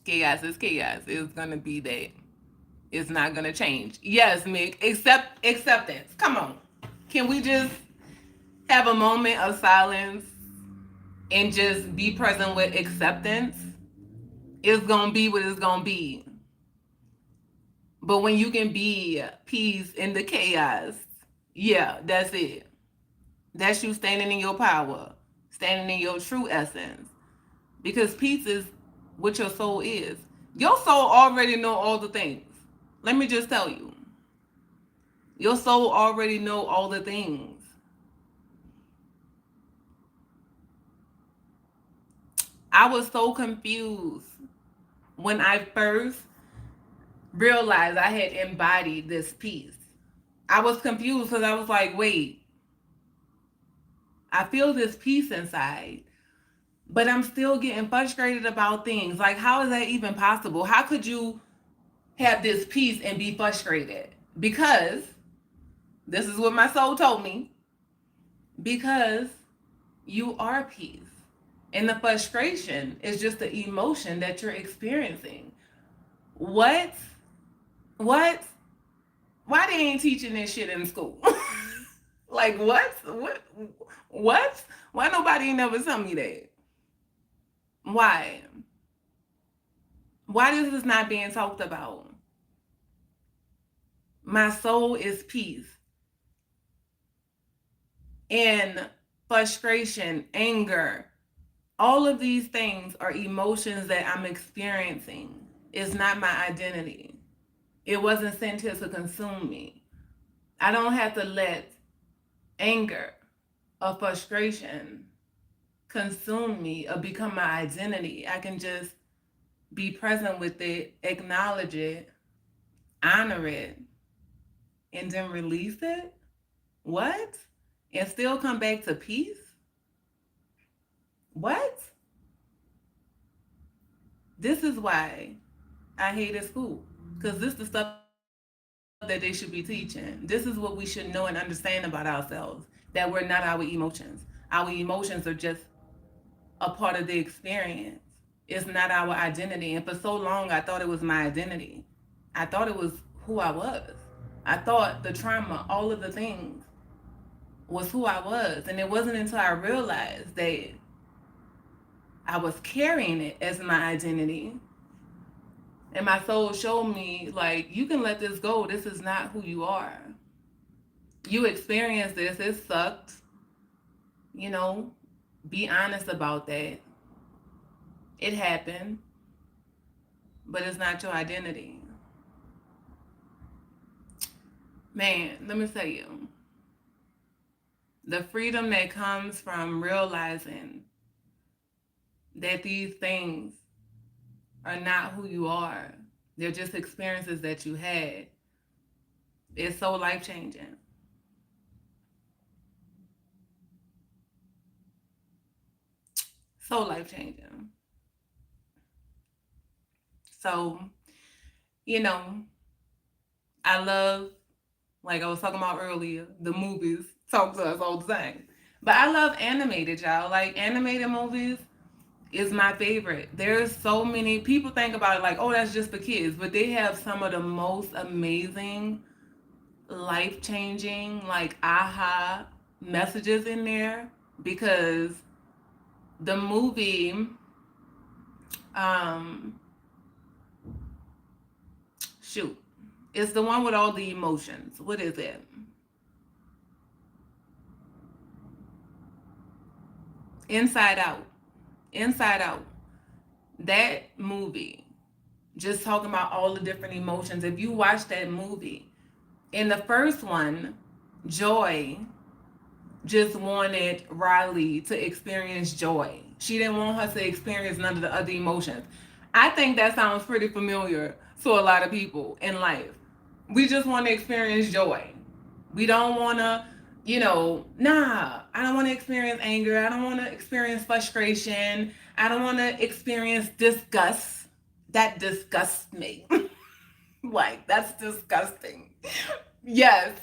Chaos is chaos. It's gonna be that. It's not gonna change. Yes, Mick. Acceptance. Come on. Can we just have a moment of silence and just be present with acceptance? It's gonna be what it's gonna be. But when you can be peace in the chaos, yeah, that's it. That's you standing in your power, standing in your true essence. Because peace is what your soul is. Your soul already know all the things. Let me just tell you. Your soul already know all the things. I was so confused when I first realized I had embodied this peace. I was confused because I was like, wait, I feel this peace inside, but I'm still getting frustrated about things. Like, how is that even possible? How could you have this peace and be frustrated? Because this is what my soul told me. Because you are peace. And the frustration is just the emotion that you're experiencing. What? What? Why they ain't teaching this shit in school? Like, what? What? What? Why nobody never tell me that? Why? Why is this not being talked about? My soul is peace. And frustration, anger, all of these things are emotions that I'm experiencing. It's not my identity. It wasn't sent here to consume me. I don't have to let anger or frustration consume me or become my identity. I can just be present with it, acknowledge it, honor it, and then release it. What? And still come back to peace? What? This is why I hated school. Because this is the stuff that they should be teaching. This is what we should know and understand about ourselves. That we're not our emotions. Our emotions are just a part of the experience. It's not our identity. And for so long, I thought it was my identity. I thought it was who I was. I thought the trauma, all of the things, was who I was. And it wasn't until I realized that I was carrying it as my identity. And my soul showed me, like, you can let this go. This is not who you are. You experienced this. It sucked. You know, be honest about that. It happened, but it's not your identity. Man, let me tell you, the freedom that comes from realizing that these things are not who you are, they're just experiences that you had, is so life changing. So life changing. So, you know, I love, like I was talking about earlier, the movies talk to us all the time. But I love animated, y'all. Like animated movies is my favorite. There's so many people think about it like, oh, that's just for kids, but they have some of the most amazing, life changing, like aha messages in there because the movie, um, shoot, it's the one with all the emotions. What is it? Inside Out. Inside Out. That movie, just talking about all the different emotions. If you watch that movie, in the first one, Joy just wanted Riley to experience joy. She didn't want her to experience none of the other emotions. I think that sounds pretty familiar to a lot of people in life. We just want to experience joy. We don't want to, I don't want to experience anger. I don't want to experience frustration. I don't want to experience disgust. That disgusts me. Like, that's disgusting. Yes.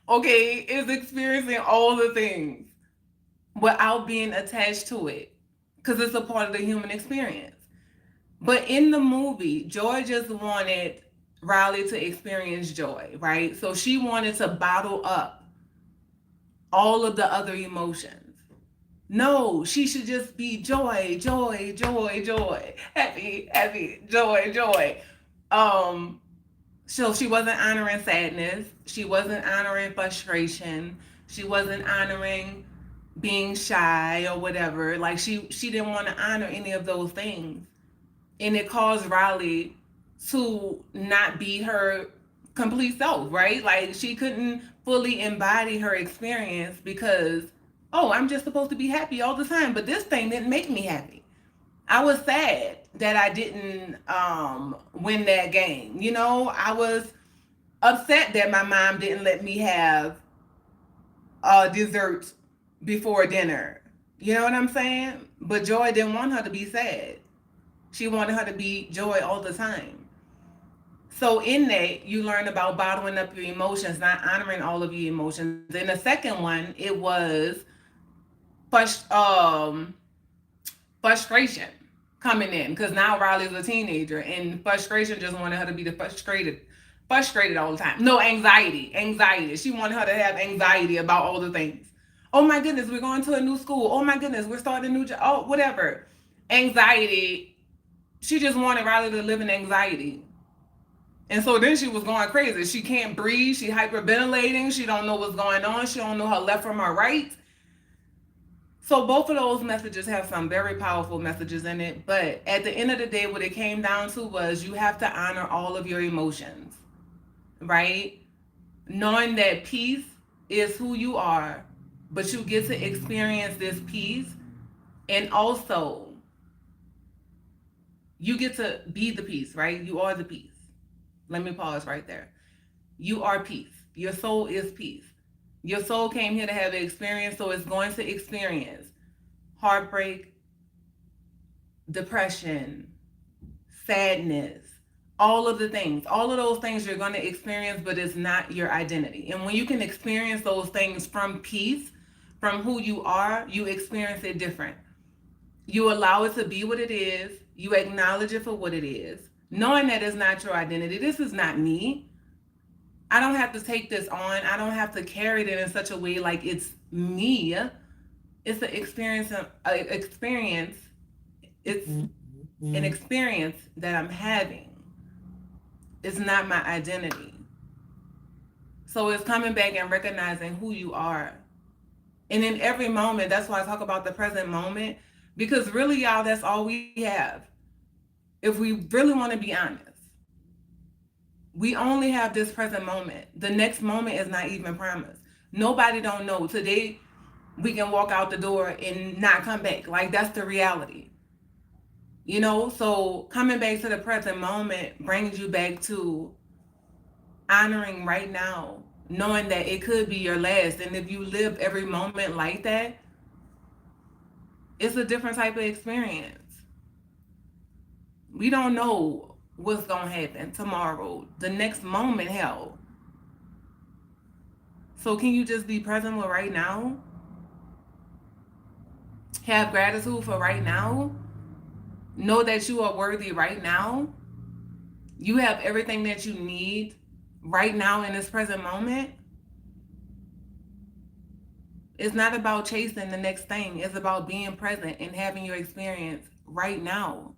Okay, is experiencing all the things without being attached to it because it's a part of the human experience. But in the movie, Joy just wanted Riley to experience joy, right? So she wanted to bottle up all of the other emotions. No, she should just be joy, joy, joy, joy, happy, happy, joy, joy. Um, so she wasn't honoring sadness. She wasn't honoring frustration. She wasn't honoring being shy or whatever. Like she didn't want to honor any of those things. And it caused Riley to not be her complete self, right? Like she couldn't fully embody her experience because, oh, I'm just supposed to be happy all the time, but this thing didn't make me happy. I was sad that I didn't win that game. I was upset that my mom didn't let me have dessert before dinner. You know what I'm saying? But Joy didn't want her to be sad. She wanted her to be joy all the time. So in that, you learn about bottling up your emotions, not honoring all of your emotions. In the second one, it was frust- um, frustration coming in because now Riley's a teenager and frustration just wanted her to be frustrated all the time. No, anxiety. She wanted her to have anxiety about all the things. Oh my goodness, we're going to a new school. Oh my goodness, we're starting a new job. Oh, whatever. Anxiety. She just wanted Riley to live in anxiety. And so then she was going crazy. She can't breathe. She hyperventilating. She don't know what's going on. She don't know her left from her right. So both of those messages have some very powerful messages in it. But at the end of the day, what it came down to was you have to honor all of your emotions, right? Knowing that peace is who you are, but you get to experience this peace. And also, you get to be the peace, right? You are the peace. Let me pause right there. You are peace. Your soul is peace. Your soul came here to have an experience, so it's going to experience heartbreak, depression, sadness, all of the things. All of those things you're going to experience, but it's not your identity. And when you can experience those things from peace, from who you are, you experience it different. You allow it to be what it is. You acknowledge it for what it is, knowing that it's not your identity. This is not me. I don't have to take this on. I don't have to carry it in such a way like it's me. It's an experience. Experience. It's an experience that I'm having. It's not my identity. So it's coming back and recognizing who you are. And in every moment, that's why I talk about the present moment, because really, y'all, that's all we have. If we really want to be honest, we only have this present moment. The next moment is not even promised. Nobody don't know. Today, we can walk out the door and not come back. Like, that's the reality. So coming back to the present moment brings you back to honoring right now, knowing that it could be your last. And if you live every moment like that, it's a different type of experience. We don't know what's going to happen tomorrow, the next moment, hell. So can you just be present with right now? Have gratitude for right now. Know that you are worthy right now. You have everything that you need right now in this present moment. It's not about chasing the next thing. It's about being present and having your experience right now.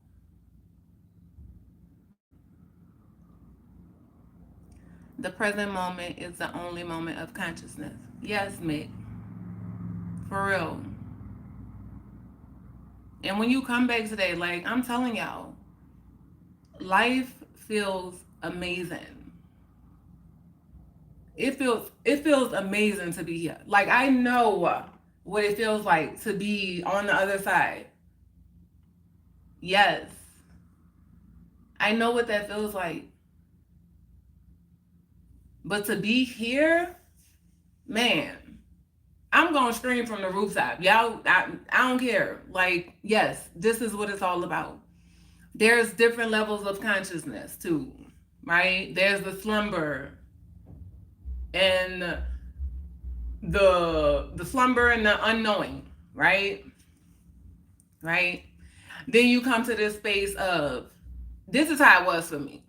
The present moment is the only moment of consciousness. Yes, Mick. For real. And when you come back today, like I'm telling y'all, life feels amazing. It feels amazing to be here. Like I know what it feels like to be on the other side. Yes. I know what that feels like. But to be here, man, I'm gonna scream from the rooftop. Y'all, I don't care. Like, yes, this is what it's all about. There's different levels of consciousness too, right? There's the slumber and the slumber and the unknowing, right? Right? Then you come to this space of this is how it was for me,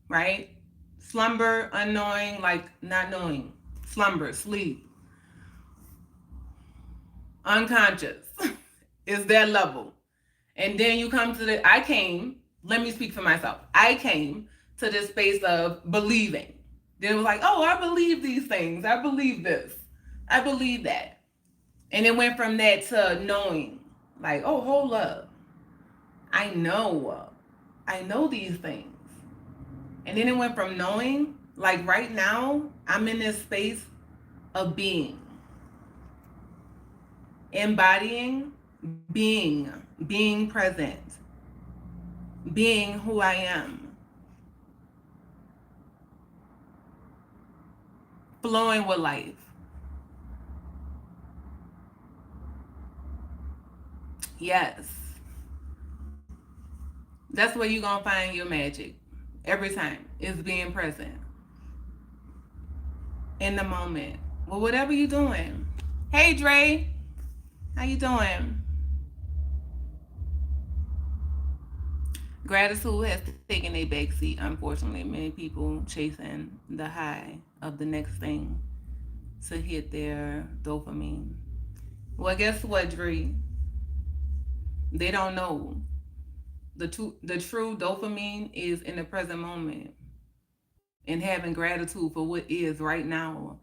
right? Slumber, unknowing, like not knowing, slumber, sleep, unconscious is that level. And then you come to let me speak for myself. I came to this space of believing. Then it was like, oh, I believe these things. I believe this. I believe that. And it went from that to knowing, like, oh, hold up. I know. I know these things. And then it went from knowing, like right now, I'm in this space of being, embodying, being present, being who I am, flowing with life. Yes. That's where you're going to find your magic every time, is being present in the moment. Well, whatever you're doing. Hey, Dre. How you doing? Gratitude has taken a backseat, unfortunately. Many people chasing the high of the next thing to hit their dopamine. Well, guess what, Dre? They don't know. The true dopamine is in the present moment and having gratitude for what is right now.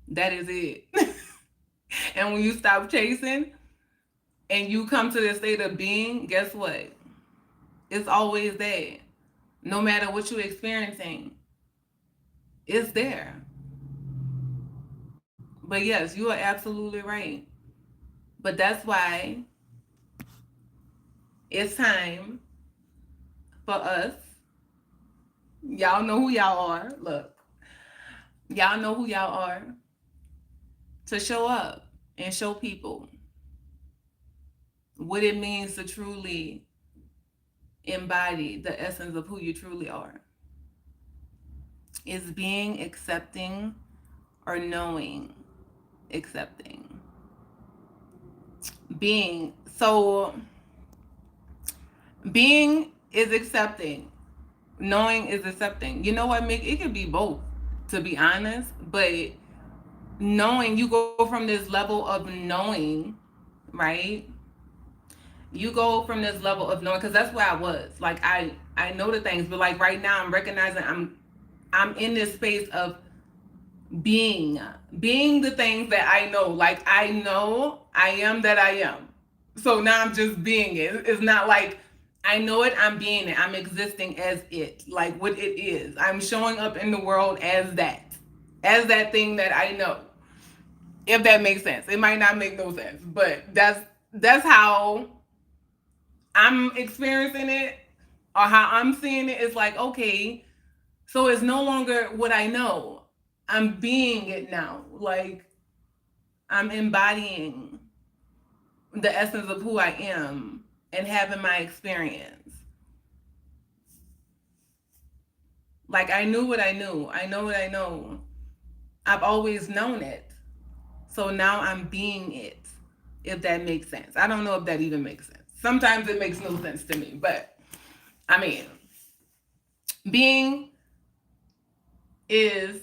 That is it. And when you stop chasing and you come to this state of being, guess what? It's always there. No matter what you're experiencing, it's there. But yes, you are absolutely right. But that's why it's time for us. Y'all know who y'all are. Look, y'all know who y'all are, to show up and show people what it means to truly embody the essence of who you truly are. Is being accepting or knowing accepting. Being. So being is accepting. Knowing is accepting. You know what, Mick? It could be both, to be honest. But knowing, you go from this level of knowing, right? You go from this level of knowing, because that's where I was. Like I know the things, but like right now I'm recognizing I'm in this space of being the things that I know. Like I know I am that I am. So now I'm just being it. It's not like I know it, I'm being it. I'm existing as it, like what it is. I'm showing up in the world as that thing that I know. If that makes sense. It might not make no sense, but that's how I'm experiencing it, or how I'm seeing it. It's like, okay, so it's no longer what I know. I'm being it now. Like I'm embodying the essence of who I am and having my experience. Like I knew what I knew. I know what I know. I've always known it. So now I'm being it. if that makes sense. I don't know if that even makes sense. Sometimes it makes no sense to me, but I mean, being is,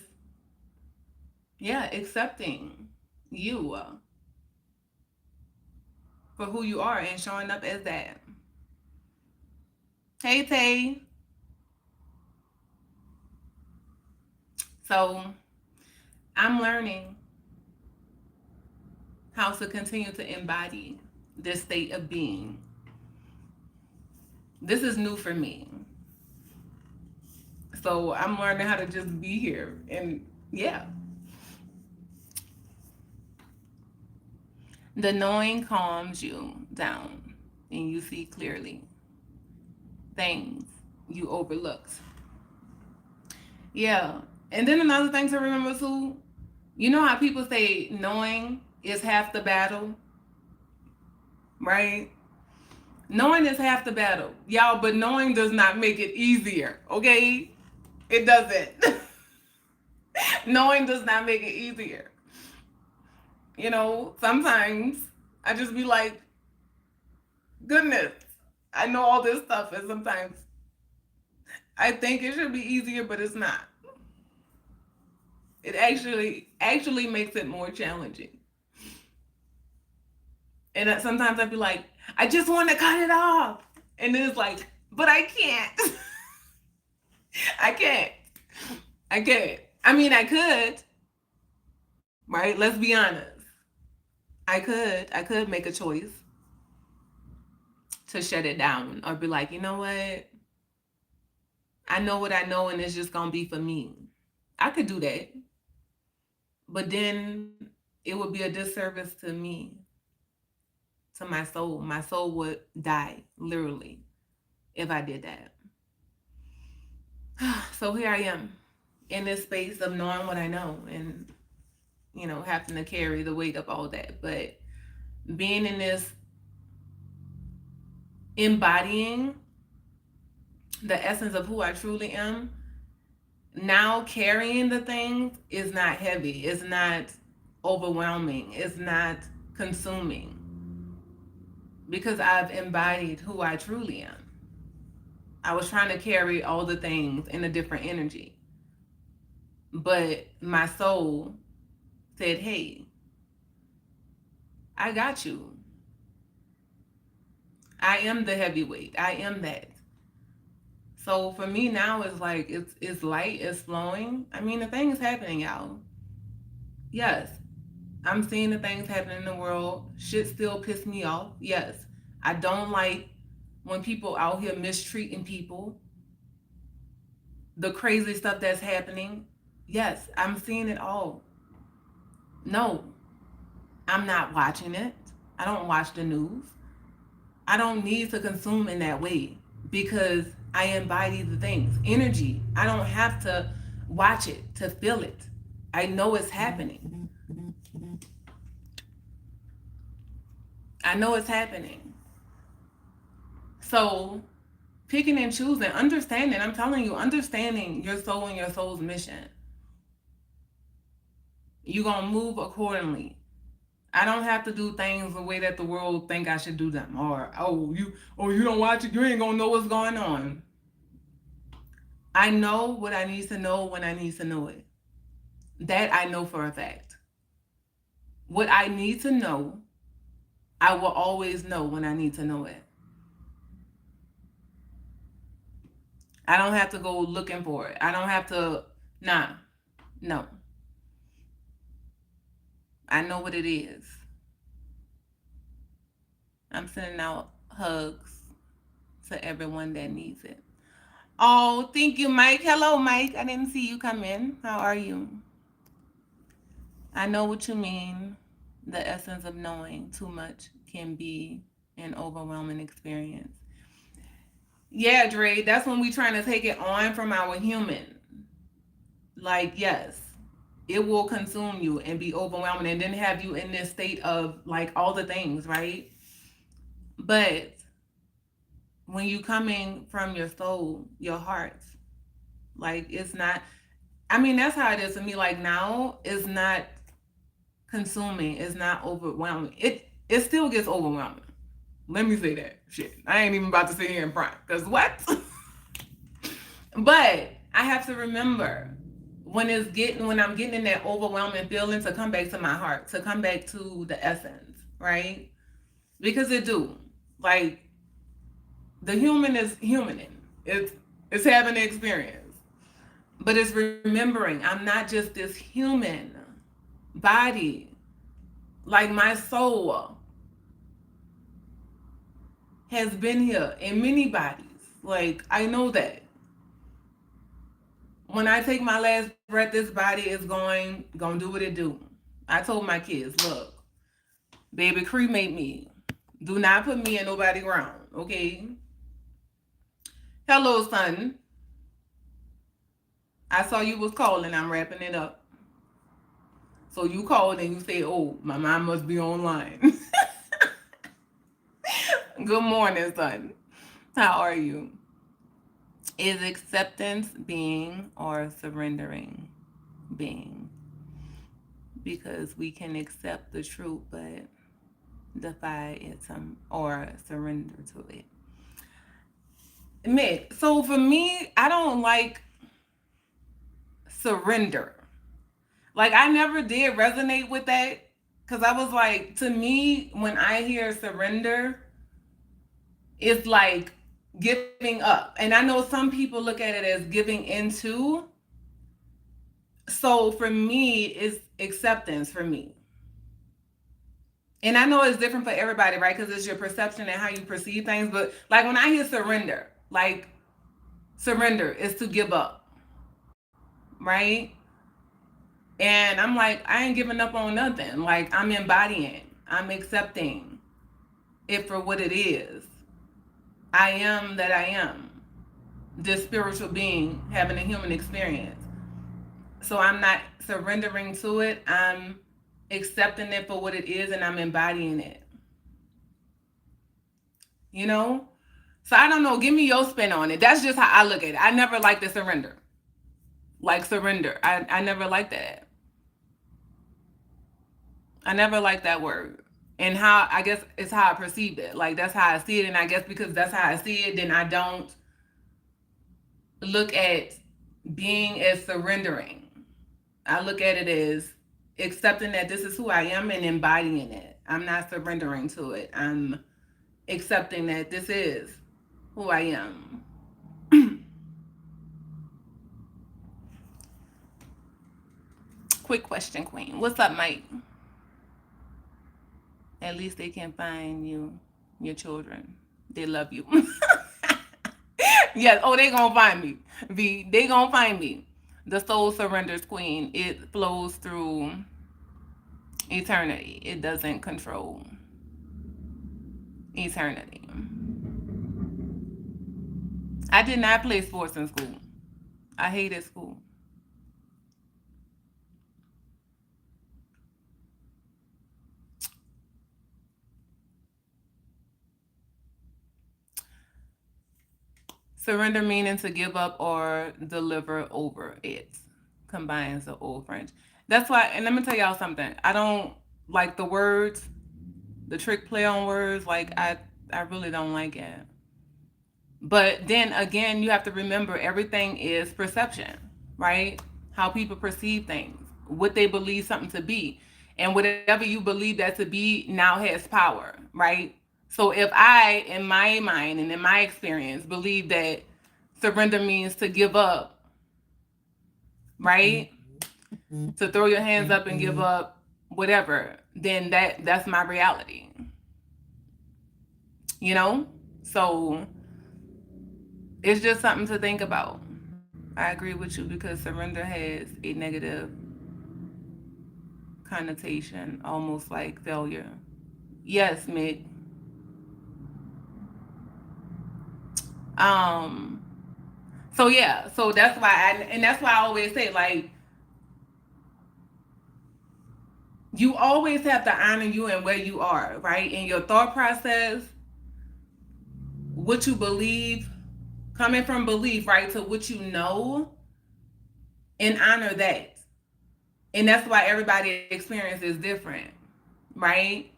yeah, accepting you for who you are and showing up as that. Hey, Tay. So I'm learning how to continue to embody this state of being. This is new for me. So I'm learning how to just be here. And yeah, the knowing calms you down and you see clearly things you overlooked. Yeah. And then another thing to remember too, you know how people say knowing is half the battle, right? Knowing is half the battle, y'all, but knowing does not make it easier, okay? It doesn't. Knowing does not make it easier. You know, sometimes I just be like, goodness, I know all this stuff, and sometimes I think it should be easier, but it's not. It actually makes it more challenging. And sometimes I'd be like, I just want to cut it off. And then it's like, but I can't. I can't. I can't. I mean, I could, right? Let's be honest. I could make a choice to shut it down or be like, you know what? I know what I know and it's just going to be for me. I could do that. But then it would be a disservice to me, to my soul. My soul would die, literally, if I did that. So here I am in this space of knowing what I know and, you know, having to carry the weight of all that. But being in this, embodying the essence of who I truly am, now carrying the things is not heavy. It's not overwhelming. It's not consuming because I've embodied who I truly am. I was trying to carry all the things in a different energy. But my soul said, hey, I got you. I am the heavyweight. I am that. So for me now, it's like it's light, it's flowing. I mean, the thing is happening, y'all. Yes, I'm seeing the things happening in the world. Shit still piss me off. Yes, I don't like when people out here mistreating people. The crazy stuff that's happening. Yes, I'm seeing it all. No, I'm not watching it. I don't watch the news. I don't need to consume in that way because I embody the things. Energy. I don't have to watch it to feel it. I know it's happening. I know it's happening. So picking and choosing, understanding, I'm telling you, understanding your soul and your soul's mission. You're going to move accordingly. I don't have to do things the way that the world think I should do them. Or, you don't watch it, you ain't going to know what's going on. I know what I need to know when I need to know it. That I know for a fact. What I need to know, I will always know when I need to know it. I don't have to go looking for it. I don't have to, no. I know what it is. I'm sending out hugs to everyone that needs it. Oh, thank you, Mike. Hello, Mike. I didn't see you come in. How are you? I know what you mean. The essence of knowing too much can be an overwhelming experience. Yeah, Dre, that's when we trying to take it on from our human. Like, yes, it will consume you and be overwhelming and then have you in this state of like all the things, right? But when you coming from your soul, your heart, like it's not, I mean, that's how it is to me. Like now, it's not consuming, it's not overwhelming. it still gets overwhelming. Let me say that. Shit. I ain't even about to sit here and front. Because what? But I have to remember when I'm getting in that overwhelming feeling to come back to my heart, to come back to the essence, right? Because it do. Like, the human is humaning. It's having the experience. But it's remembering I'm not just this human body. Like, my soul has been here in many bodies. Like, I know that. When I take my last breath, this body is gonna do what it do. I told my kids, look, baby, cremate me. Do not put me in nobody ground, okay? Hello, son. I saw you was calling. I'm wrapping it up. So you called and you say, oh, my mom must be online. Good morning, son. How are you? Is acceptance being or surrendering being? Because we can accept the truth, but defy it or surrender to it. Mick, so for me, I don't like surrender. Like, I never did resonate with that because I was like, to me, when I hear surrender, it's like giving up. And I know some people look at it as giving into. So for me, it's acceptance for me. And I know it's different for everybody, right? Because it's your perception and how you perceive things. But like when I hear surrender, like surrender is to give up, right? And I'm like, I ain't giving up on nothing. Like, I'm embodying, I'm accepting it for what it is. I am that I am, this spiritual being having a human experience. So I'm not surrendering to it. I'm accepting it for what it is and I'm embodying it. You know? So I don't know. Give me your spin on it. That's just how I look at it. I never liked the surrender. Like surrender. I never liked that. I never liked that word. And how, I guess it's how I perceive it. Like, that's how I see it. And I guess because that's how I see it, then I don't look at being as surrendering. I look at it as accepting that this is who I am and embodying it. I'm not surrendering to it. I'm accepting that this is who I am. Quick question, Queen. What's up, Mike? At least they can find you, your children. They love you. Yes. Oh, they gonna find me. They gonna find me. The soul surrenders, Queen. It flows through eternity. It doesn't control eternity. I did not play sports in school. I hated school. Surrender meaning to give up or deliver over it. Combines the old French. That's why, and let me tell y'all something. I don't like the words, the trick play on words. Like, I really don't like it. But then again, you have to remember everything is perception, right? How people perceive things, what they believe something to be. And whatever you believe that to be now has power, right? So if I, in my mind and in my experience, believe that surrender means to give up, right? To throw your hands up and give up whatever, then that's my reality. You know? So it's just something to think about. I agree with you because surrender has a negative connotation, almost like failure. Yes, Mick. Um, so yeah, so that's why and that's why I always say, like, you always have to honor you and where you are, right? In your thought process, what you believe, coming from belief, right, to what you know, and honor that. And that's why everybody's experience is different, right?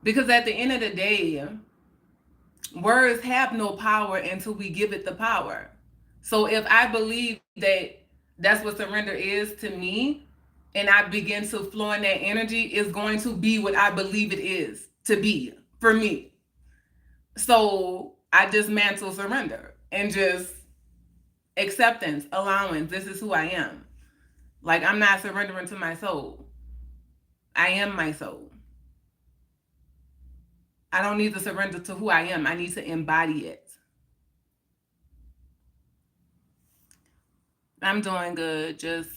Because at the end of the day, words have no power until we give it the power. So if I believe that that's what surrender is to me, and I begin to flow in that energy, it's going to be what I believe it is to be for me. So I dismantle surrender and just acceptance, allowance. This is who I am. Like, I'm not surrendering to my soul. I am my soul. I don't need to surrender to who I am. I need to embody it. I'm doing good, just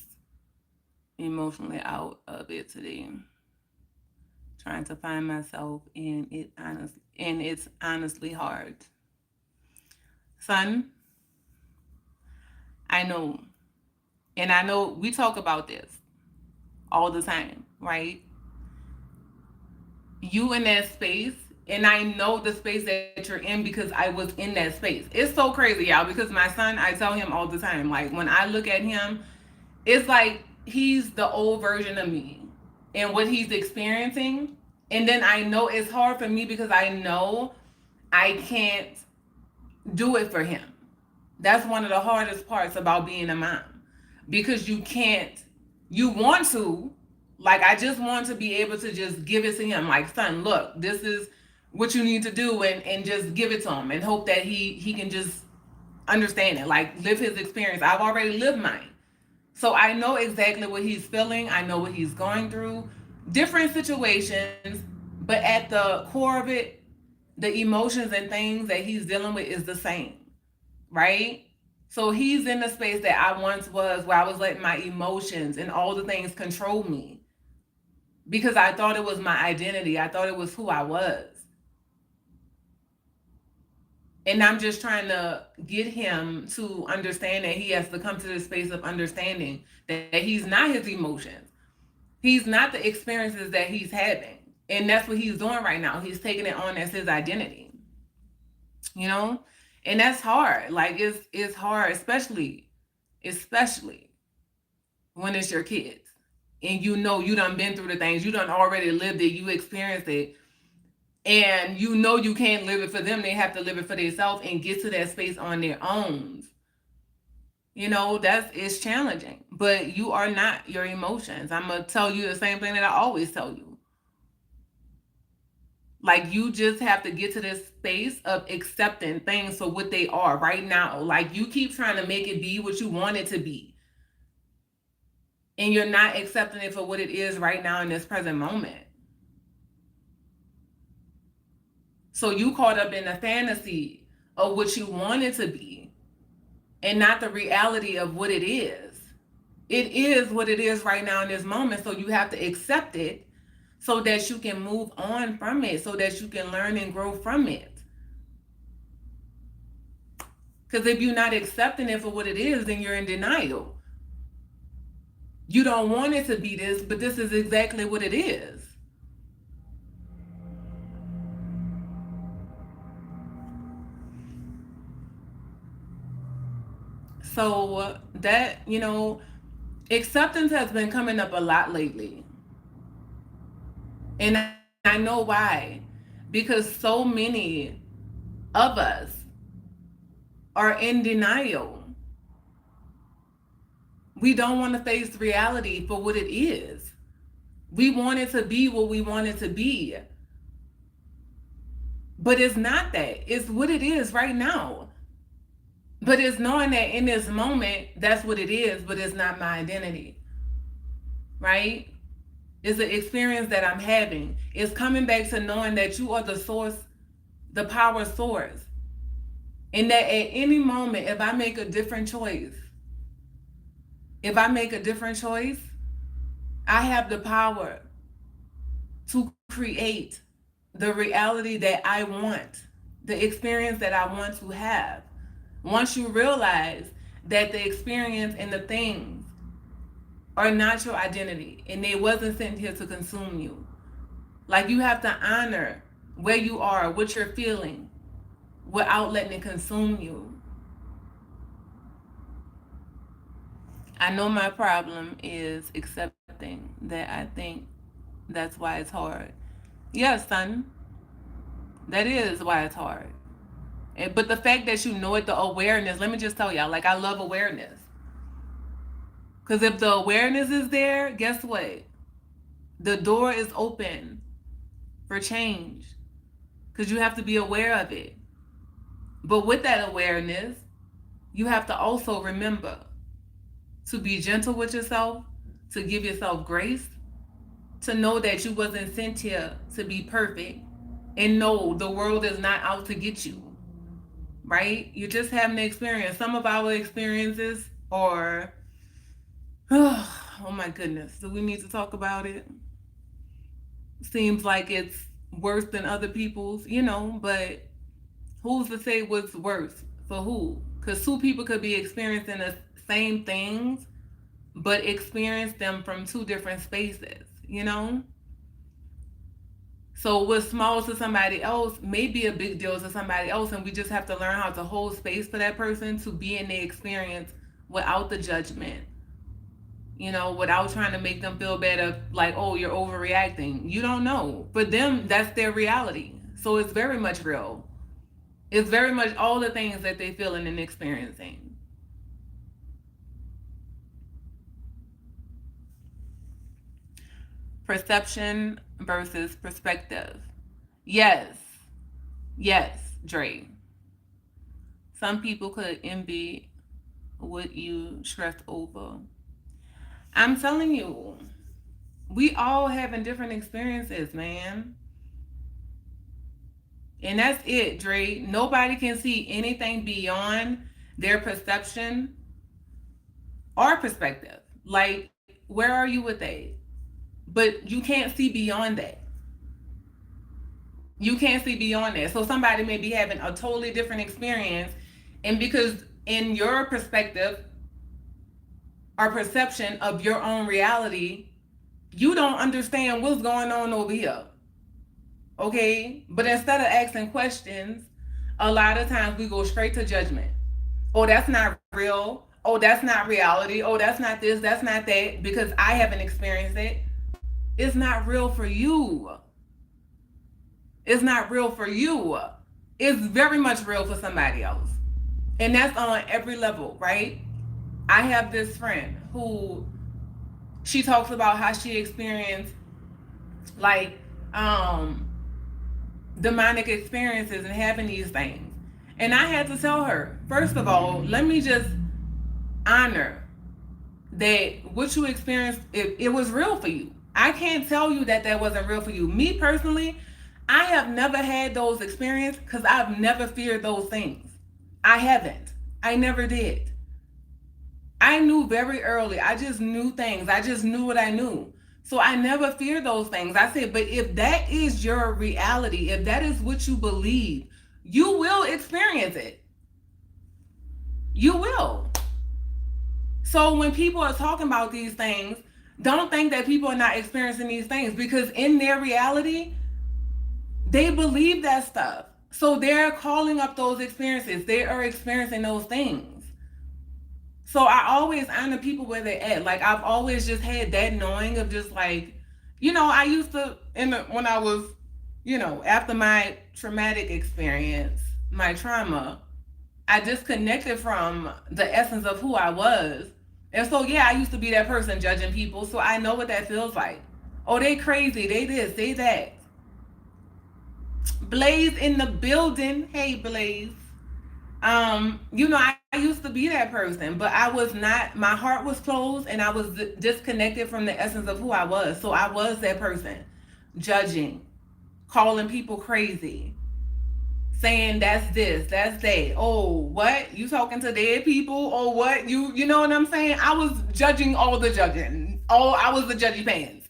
emotionally out of it today. Trying to find myself, and it's honestly hard. Son, I know, and I know we talk about this all the time, right? You in that space, and I know the space that you're in because I was in that space. It's so crazy, y'all, because my son, I tell him all the time, like, when I look at him, it's like he's the old version of me and what he's experiencing. And then I know it's hard for me because I know I can't do it for him. That's one of the hardest parts about being a mom, because you can't, you want to, like, I just want to be able to just give it to him, like, son, look, this is what you need to do, and just give it to him and hope that he can just understand it, like, live his experience. I've already lived mine. So I know exactly what he's feeling. I know what he's going through. Different situations, but at the core of it, the emotions and things that he's dealing with is the same, right? So he's in the space that I once was, where I was letting my emotions and all the things control me because I thought it was my identity. I thought it was who I was. And I'm just trying to get him to understand that he has to come to this space of understanding that he's not his emotions. He's not the experiences that he's having. And that's what he's doing right now. He's taking it on as his identity, you know? And that's hard. Like, it's hard, especially when it's your kids. And you know you done been through the things, you done already lived it, you experienced it, and you know you can't live it for them. They have to live it for themselves and get to that space on their own. You know, that's, it's challenging. But you are not your emotions. I'm gonna tell you the same thing that I always tell you. Like, you just have to get to this space of accepting things for what they are right now. Like, you keep trying to make it be what you want it to be, and you're not accepting it for what it is right now in this present moment. So you caught up in the fantasy of what you want it to be and not the reality of what it is. It is what it is right now in this moment. So you have to accept it so that you can move on from it, so that you can learn and grow from it. Because if you're not accepting it for what it is, then you're in denial. You don't want it to be this, but this is exactly what it is. So that, acceptance has been coming up a lot lately. And I know why. Because so many of us are in denial. We don't want to face reality for what it is. We want it to be what we want it to be. But it's not that. It's what it is right now. But it's knowing that in this moment, that's what it is, but it's not my identity. Right? It's an experience that I'm having. It's coming back to knowing that you are the source, the power source. And that at any moment, if I make a different choice, I have the power to create the reality that I want, the experience that I want to have. Once you realize that the experience and the things are not your identity and they wasn't sent here to consume you. Like, you have to honor where you are, what you're feeling, without letting it consume you. I know my problem is accepting that. I think that's why it's hard. Yes, son. That is why it's hard. But the fact that you know it, the awareness, let me just tell y'all, like, I love awareness. Because if the awareness is there, guess what? The door is open for change. Because you have to be aware of it. But with that awareness, you have to also remember to be gentle with yourself, to give yourself grace, to know that you wasn't sent here to be perfect. And no, the world is not out to get you. Right? You're just having the experience. Some of our experiences are, oh my goodness, do we need to talk about it? Seems like it's worse than other people's, but who's to say what's worse for who? Because two people could be experiencing the same things, but experience them from two different spaces. So what's small to somebody else may be a big deal to somebody else, and we just have to learn how to hold space for that person to be in the experience without the judgment, without trying to make them feel better, like, oh, you're overreacting. You don't know. For them, that's their reality. So it's very much real. It's very much all the things that they feeling and experiencing. Perception versus perspective. Yes. Yes, Dre. Some people could envy what you stress over. I'm telling you, we all having different experiences, man. And that's it, Dre. Nobody can see anything beyond their perception or perspective. Like, where are you with that? But you can't see beyond that. You can't see beyond that. So somebody may be having a totally different experience, and because in your perspective or perception of your own reality, you don't understand what's going on over here. Okay? But instead of asking questions, a lot of times we go straight to judgment. Oh, that's not real. Oh, that's not reality. Oh, that's not this, that's not that, because I haven't experienced it. It's not real for you. It's not real for you. It's very much real for somebody else. And that's on every level, right? I have this friend who she talks about how she experienced like demonic experiences and having these things. And I had to tell her, first of all, let me just honor that what you experienced, it was real for you. I can't tell you that wasn't real for you. Me personally, I have never had those experiences because I've never feared those things. I haven't. I never did. I knew very early. I just knew things. I just knew what I knew. So I never feared those things. I said, but if that is your reality, if that is what you believe, you will experience it. You will. So when people are talking about these things, don't think that people are not experiencing these things, because in their reality, they believe that stuff. So they're calling up those experiences. They are experiencing those things. So I always honor people where they're at. Like, I've always just had that knowing of just like, I used to, when I was, after my traumatic experience, my trauma, I disconnected from the essence of who I was. And so, yeah, I used to be that person judging people. So I know what that feels like. Oh, they crazy. They this, they that. Blaze in the building. Hey, Blaze. I used to be that person, but I was not, my heart was closed and I was disconnected from the essence of who I was. So I was that person judging, calling people crazy, saying that's this, that's that. Oh, what? You talking to dead people? Or what? You know what I'm saying? I was judging all the judging. I was the judgy pants.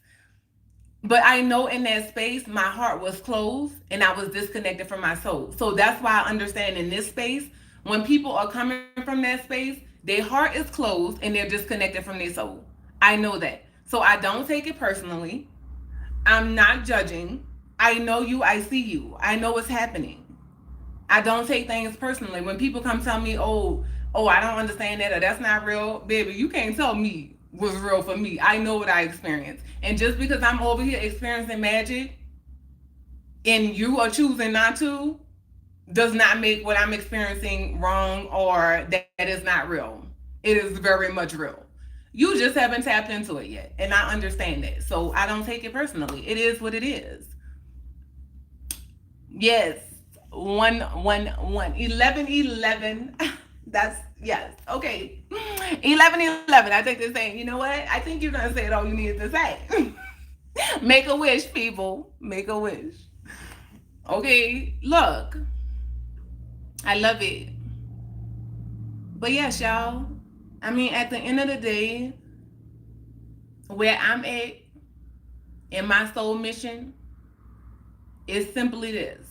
But I know in that space, my heart was closed and I was disconnected from my soul. So that's why I understand in this space, when people are coming from that space, their heart is closed and they're disconnected from their soul. I know that. So I don't take it personally. I'm not judging. I know you. I see you. I know what's happening. I don't take things personally. When people come tell me, oh, I don't understand that, or that's not real, baby, you can't tell me was real for me. I know what I experienced. And just because I'm over here experiencing magic, and you are choosing not to, does not make what I'm experiencing wrong or that is not real. It is very much real. You just haven't tapped into it yet. And I understand that. So I don't take it personally. It is what it is. Yes. 111. 11. That's yes. Okay. 11. I think they're saying, you know what? I think you're gonna say it all you needed to say. Make a wish, people. Make a wish. Okay. Look. I love it. But yes, y'all. I mean, at the end of the day, where I'm at in my soul mission is simply this: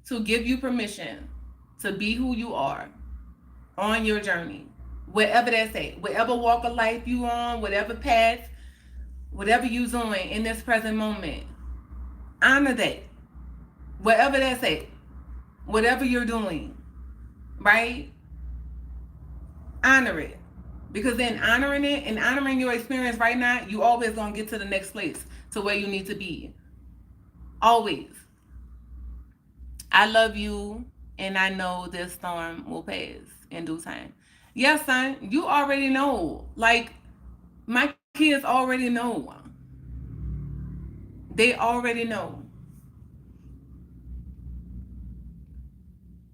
to give you permission to be who you are on your journey, wherever that's at, whatever walk of life you on, whatever path, whatever you doing in this present moment. Honor that. Wherever that's at, whatever you're doing, right? Honor it. Because then honoring it and honoring your experience right now, you always gonna get to the next place, to where you need to be. Always. I love you, and I know this storm will pass in due time. Yes, son, you already know. Like, my kids already know. They already know.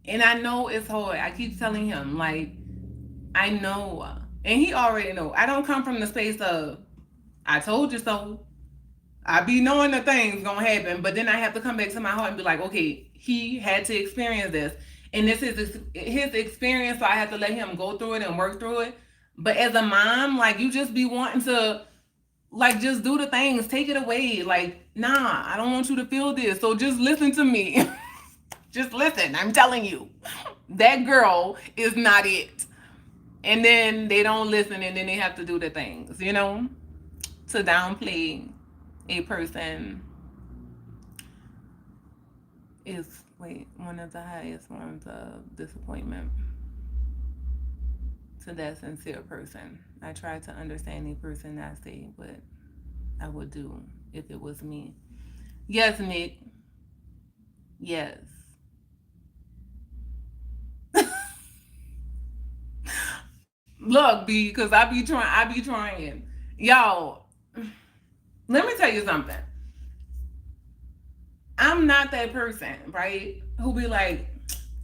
And I know it's hard. I keep telling him, like, I know. And he already know. I don't come from the space of, I told you so. I be knowing the things gonna happen, but then I have to come back to my heart and be like, okay, he had to experience this, and this is his experience, so I have to let him go through it and work through it. But as a mom, like, you just be wanting to, like, just do the things, take it away. Like, nah, I don't want you to feel this, so just listen to me. Just listen. I'm telling you, that girl is not it. And then they don't listen, and then they have to do the things, to downplay a person is one of the highest forms of disappointment to that sincere person. I try to understand a person I see, but I would do if it was me. Yes, Nick. Yes. Look, B, because I be trying. Y'all, let me tell you something. I'm not that person, right? Who be like,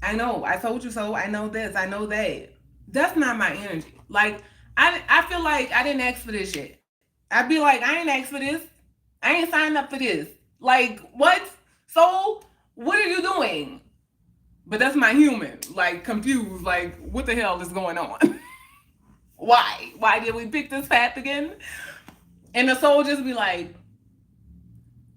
I know, I told you so, I know this, I know that. That's not my energy. Like, I feel like I didn't ask for this shit. I'd be like, I ain't asked for this. I ain't signed up for this. Like, what? So, what are you doing? But that's my human, like, confused, like, what the hell is going on? Why? Why did we pick this path again? And the soul just be like,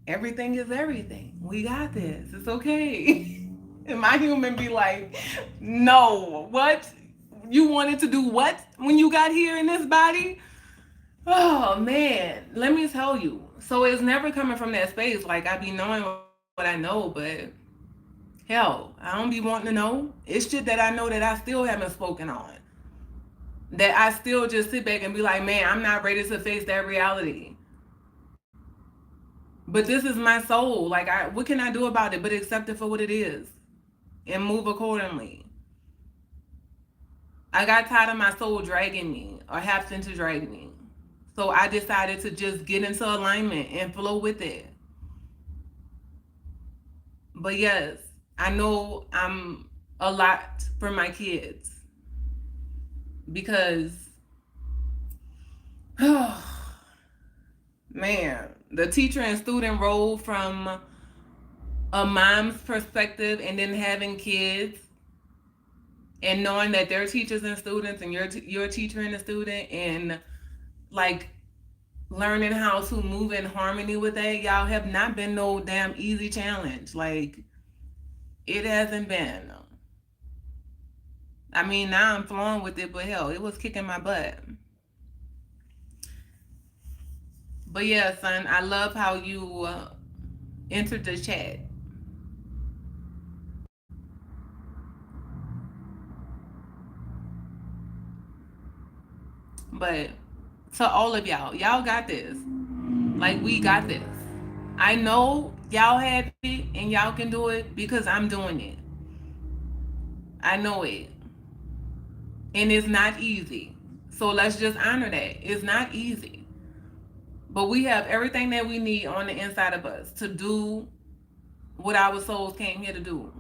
everything is everything. We got this. It's okay. And my human be like, no, what? You wanted to do what when you got here in this body? Oh man, let me tell you. So it's never coming from that space. Like, I be knowing what I know, but hell, I don't be wanting to know. It's shit that I know that I still haven't spoken on. That I still just sit back and be like, man, I'm not ready to face that reality. But this is my soul. Like, what can I do about it but accept it for what it is and move accordingly? I got tired of my soul dragging me or having to drag me. So I decided to just get into alignment and flow with it. But yes, I know I'm a lot for my kids because, man, the teacher and student role from a mom's perspective, and then having kids and knowing that they're teachers and students and you're a teacher and a student, and like learning how to move in harmony with that, y'all, have not been no damn easy challenge. Like, it hasn't been. I mean, now I'm flowing with it, but hell, it was kicking my butt. But yeah, son, I love how you entered the chat. But to all of y'all, y'all got this. Like, we got this. I know Y'all have it and y'all can do it because I'm doing it. I know it. And it's not easy. So let's just honor that. It's not easy. But we have everything that we need on the inside of us to do what our souls came here to do.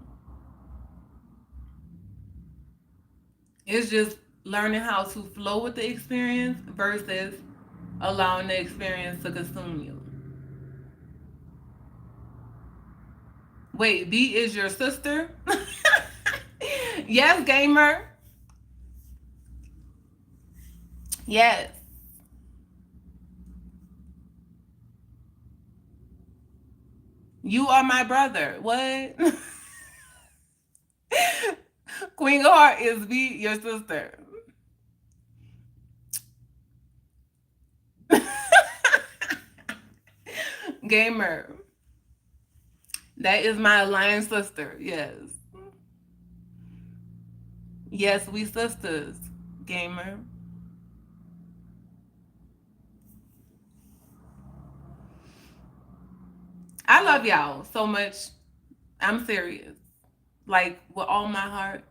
It's just learning how to flow with the experience versus allowing the experience to consume you. Wait, B is your sister? Yes, gamer. Yes. You are my brother. What? Queen of Heart is B, your sister. Gamer. That is my alliance sister. Yes. Yes, we sisters. Gamer. I love y'all so much. I'm serious. Like with all my heart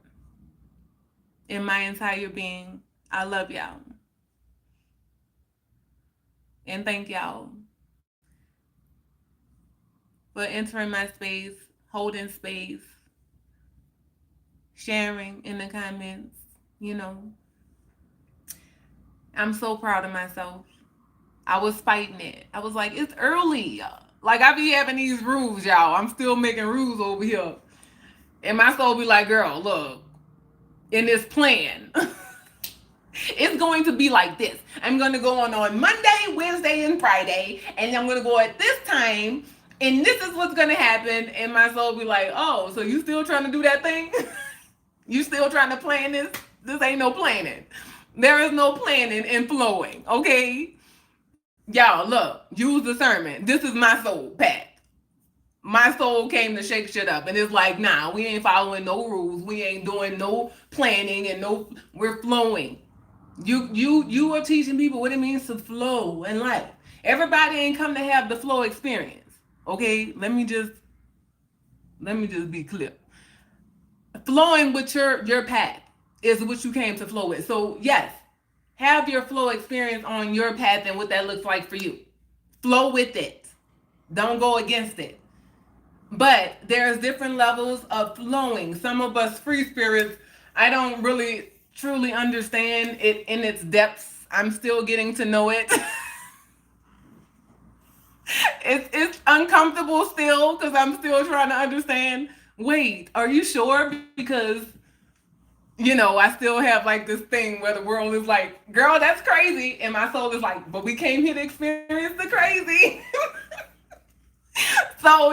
and my entire being. I love y'all. And thank y'all for entering my space, holding space, sharing in the comments. You know, I'm so proud of myself. I was fighting it. I was like, it's early. Like I be having these rules, y'all. I'm still making rules over here. And my soul be like, girl, look, in this plan, it's going to be like this. I'm going to go on Monday, Wednesday, and Friday, and I'm going to go at this time, and this is what's going to happen. And my soul be like, oh, so you still trying to do that thing? You still trying to plan this? This ain't no planning. There is no planning and flowing, okay? Y'all, look, use discernment. This is my soul, Pat. My soul came to shake shit up, and it's like, nah, we ain't following no rules. We ain't doing no planning and no. We're flowing. You are teaching people what it means to flow in life. Everybody ain't come to have the flow experience. Okay, let me just be clear. Flowing with your path is what you came to flow with. So yes, have your flow experience on your path and what that looks like for you. Flow with it. Don't go against it. But there's different levels of flowing. Some of us free spirits, I don't really truly understand it in its depths. I'm still getting to know it. It's uncomfortable still because I'm still trying to understand. Wait, are you sure? Because I still have like this thing where the world is like, girl, that's crazy. And my soul is like, but we came here to experience the crazy. So,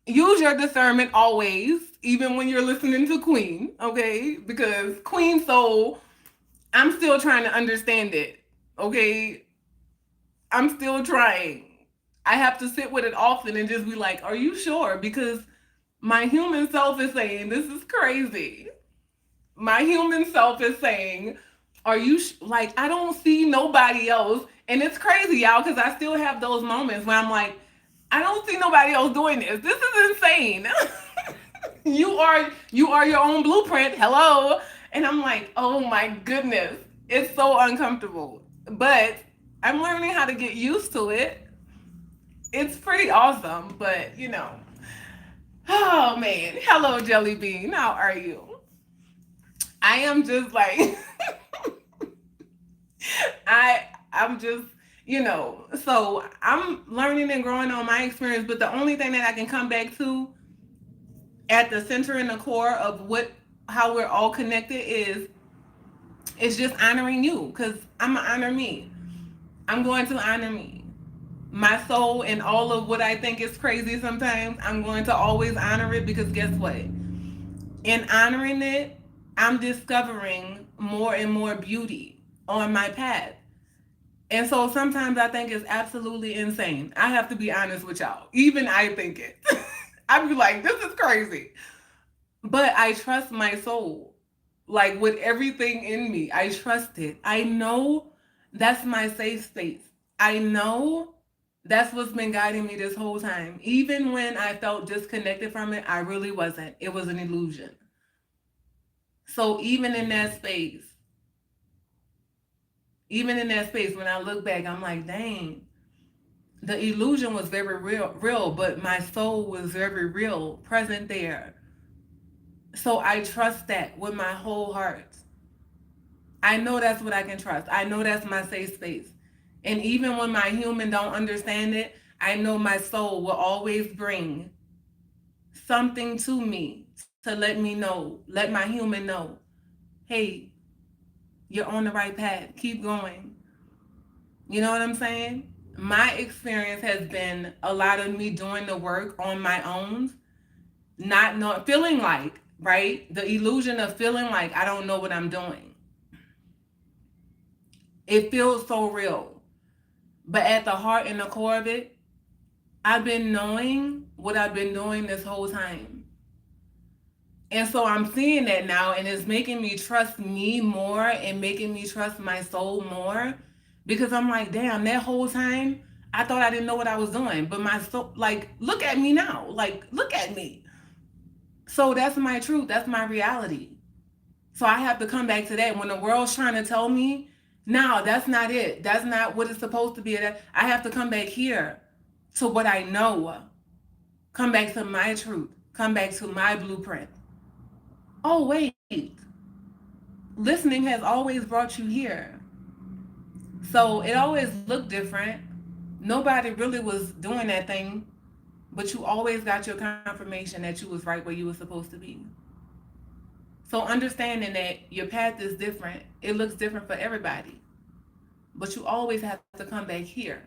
use your discernment always, even when you're listening to Queen, okay? Because Queen soul, I'm still trying to understand it, okay? I'm still trying. I have to sit with it often and just be like, are you sure? Because my human self is saying, this is crazy. My human self is saying, are you like, I don't see nobody else. And it's crazy, y'all, because I still have those moments where I'm like, I don't see nobody else doing this. This is insane. You are your own blueprint. Hello. And I'm like, oh my goodness. It's so uncomfortable. But I'm learning how to get used to it. It's pretty awesome, but Oh man. Hello, Jelly Bean. How are you? I am just like I'm just so I'm learning and growing on my experience, but the only thing that I can come back to at the center and the core of how we're all connected is just honoring you, because I'm gonna honor me. I'm going to honor me. My soul and all of what I think is crazy sometimes, I'm going to always honor it, because guess what? In honoring it, I'm discovering more and more beauty on my path. And so sometimes I think it's absolutely insane. I have to be honest with y'all. Even I think it. I'd be like, this is crazy. But I trust my soul. Like with everything in me, I trust it. I know that's my safe space. I know That's what's been guiding me this whole time. Even when I felt disconnected from it, I really wasn't. It was an illusion. So even in that space, when I look back, I'm like, dang, the illusion was very real, but my soul was very real, present there. So I trust that with my whole heart. I know that's what I can trust. I know that's my safe space. And even when my human don't understand it, I know my soul will always bring something to me to let me know, let my human know, hey, you're on the right path. Keep going. You know what I'm saying? My experience has been a lot of me doing the work on my own, not knowing, feeling like, right? The illusion of feeling like I don't know what I'm doing. It feels so real. But at the heart and the core of it, I've been knowing what I've been doing this whole time. And so I'm seeing that now, and it's making me trust me more and making me trust my soul more, because I'm like, damn, that whole time I thought I didn't know what I was doing. But my soul, like, look at me now. Like, look at me. So that's my truth. That's my reality. So I have to come back to that. When the world's trying to tell me, no, that's not it. That's not what it's supposed to be. I have to come back here to what I know. Come back to my truth. Come back to my blueprint. Oh, wait. Listening has always brought you here. So it always looked different. Nobody really was doing that thing, but you always got your confirmation that you was right where you were supposed to be. So understanding that your path is different, it looks different for everybody, but you always have to come back here.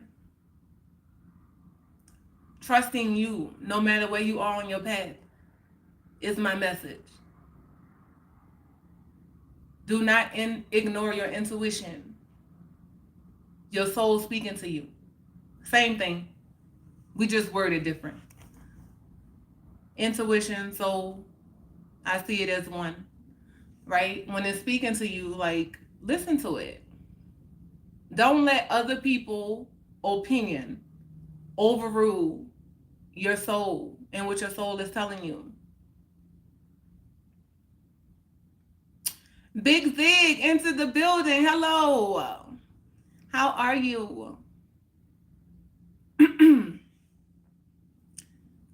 Trusting you, no matter where you are on your path, is my message. Do not ignore your intuition. Your soul speaking to you. Same thing. We just worded different. Intuition, soul, I see it as one, right? When it's speaking to you, like, listen to it. Don't let other people's opinion overrule your soul and what your soul is telling you. Big Zig into the building. Hello. How are you?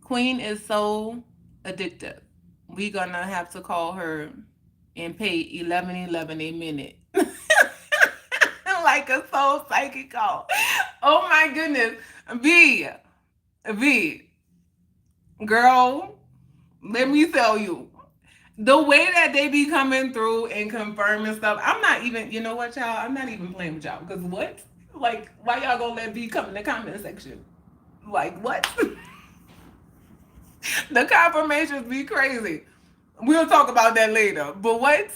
Queen is so addictive. We're gonna have to call her and pay $11.11 a minute. Like a soul psychic call. Oh my goodness. V, girl, let me tell you. The way that they be coming through and confirming stuff, I'm not even, you know what, y'all? I'm not even playing with y'all. Because what? Like, why y'all gonna let V come in the comment section? Like, what? The confirmations be crazy. We'll talk about that later. But what?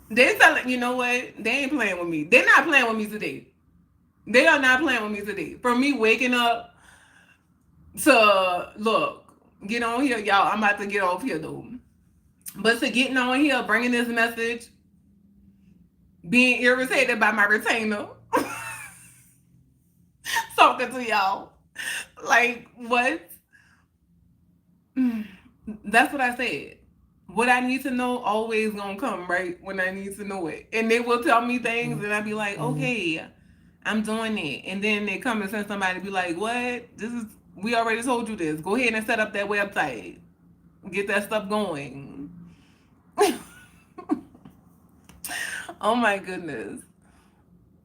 They telling, you know what? They ain't playing with me. They're not playing with me today. They are not playing with me today. For me waking up to, look, get on here, y'all. I'm about to get off here, though. But to getting on here, bringing this message, being irritated by my retainer, talking to y'all. Like, what? That's what I said. What I need to know always gonna come right when I need to know it. And they will tell me things and I'll be like, okay, I'm doing it. And then they come and send somebody to be like, what? We already told you this. Go ahead and set up that website. Get that stuff going. Oh my goodness.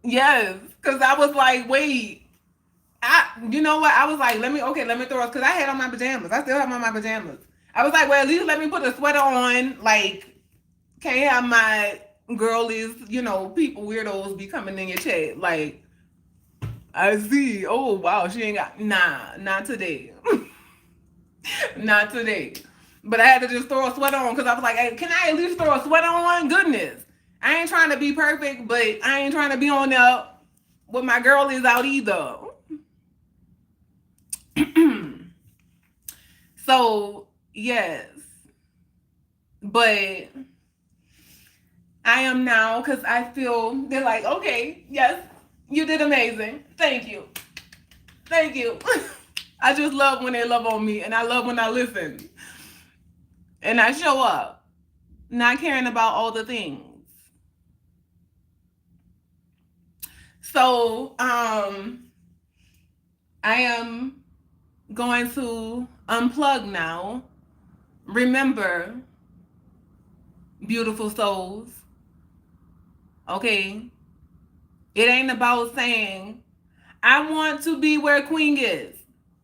Yes. Cause I was like, wait. You know what? I was like, let me throw it. Cause I had on my pajamas. I still have on my pajamas. I was like, well, at least let me put a sweater on. Like, can't have my girlies, people, weirdos be coming in your chat. Like, I see. Oh, wow. She ain't got, nah, not today. Not today. But I had to just throw a sweater on because I was like, hey, can I at least throw a sweater on? Goodness. I ain't trying to be perfect, but I ain't trying to be on there with my girlies out either. So, yes. But I am now because I feel they're like, okay, yes, you did amazing. Thank you. Thank you. I just love when they love on me, and I love when I listen and I show up, not caring about all the things. So, I am going to unplug now. Remember, beautiful souls, okay? It ain't about saying, I want to be where Queen is.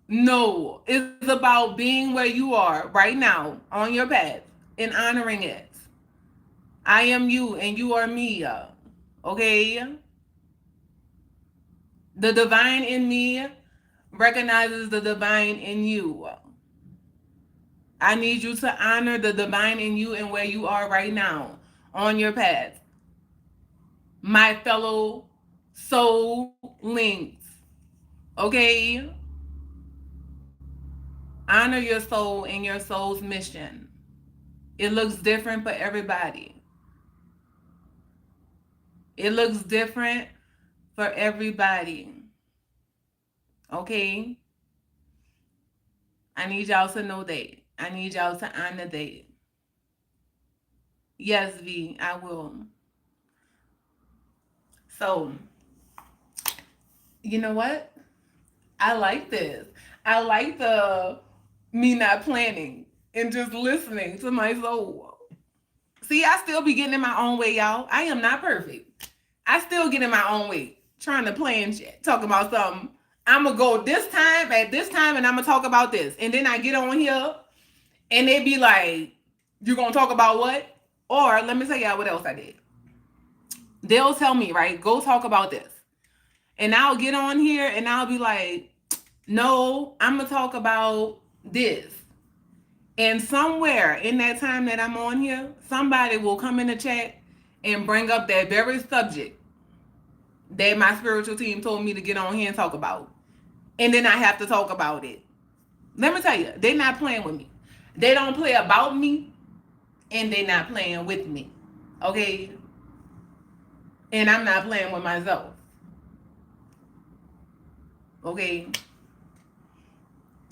No, it's about being where you are right now on your path and honoring it. I am you and you are me, okay? The divine in me recognizes the divine in you. I need you to honor the divine in you and where you are right now on your path. My fellow soul links, okay? Honor your soul and your soul's mission. It looks different for everybody. It looks different for everybody. Okay? I need y'all to know that. I need y'all to honor that. Yes, V, I will. So, you know what? I like this. I like the me not planning and just listening to my soul. See, I still be getting in my own way, y'all. I am not perfect. I still get in my own way, trying to plan shit, talking about something. I'm going to go this time at this time and I'm going to talk about this. And then I get on here and they be like, you going to talk about what? Or let me tell y'all what else I did. They'll tell me, right, go talk about this. And I'll get on here and I'll be like, no, I'm going to talk about this. And somewhere in that time that I'm on here, somebody will come in the chat and bring up that very subject that my spiritual team told me to get on here and talk about. And then I have to talk about it. Let me tell you, they're not playing with me. They don't play about me, and they're not playing with me. Okay? And I'm not playing with myself. Okay?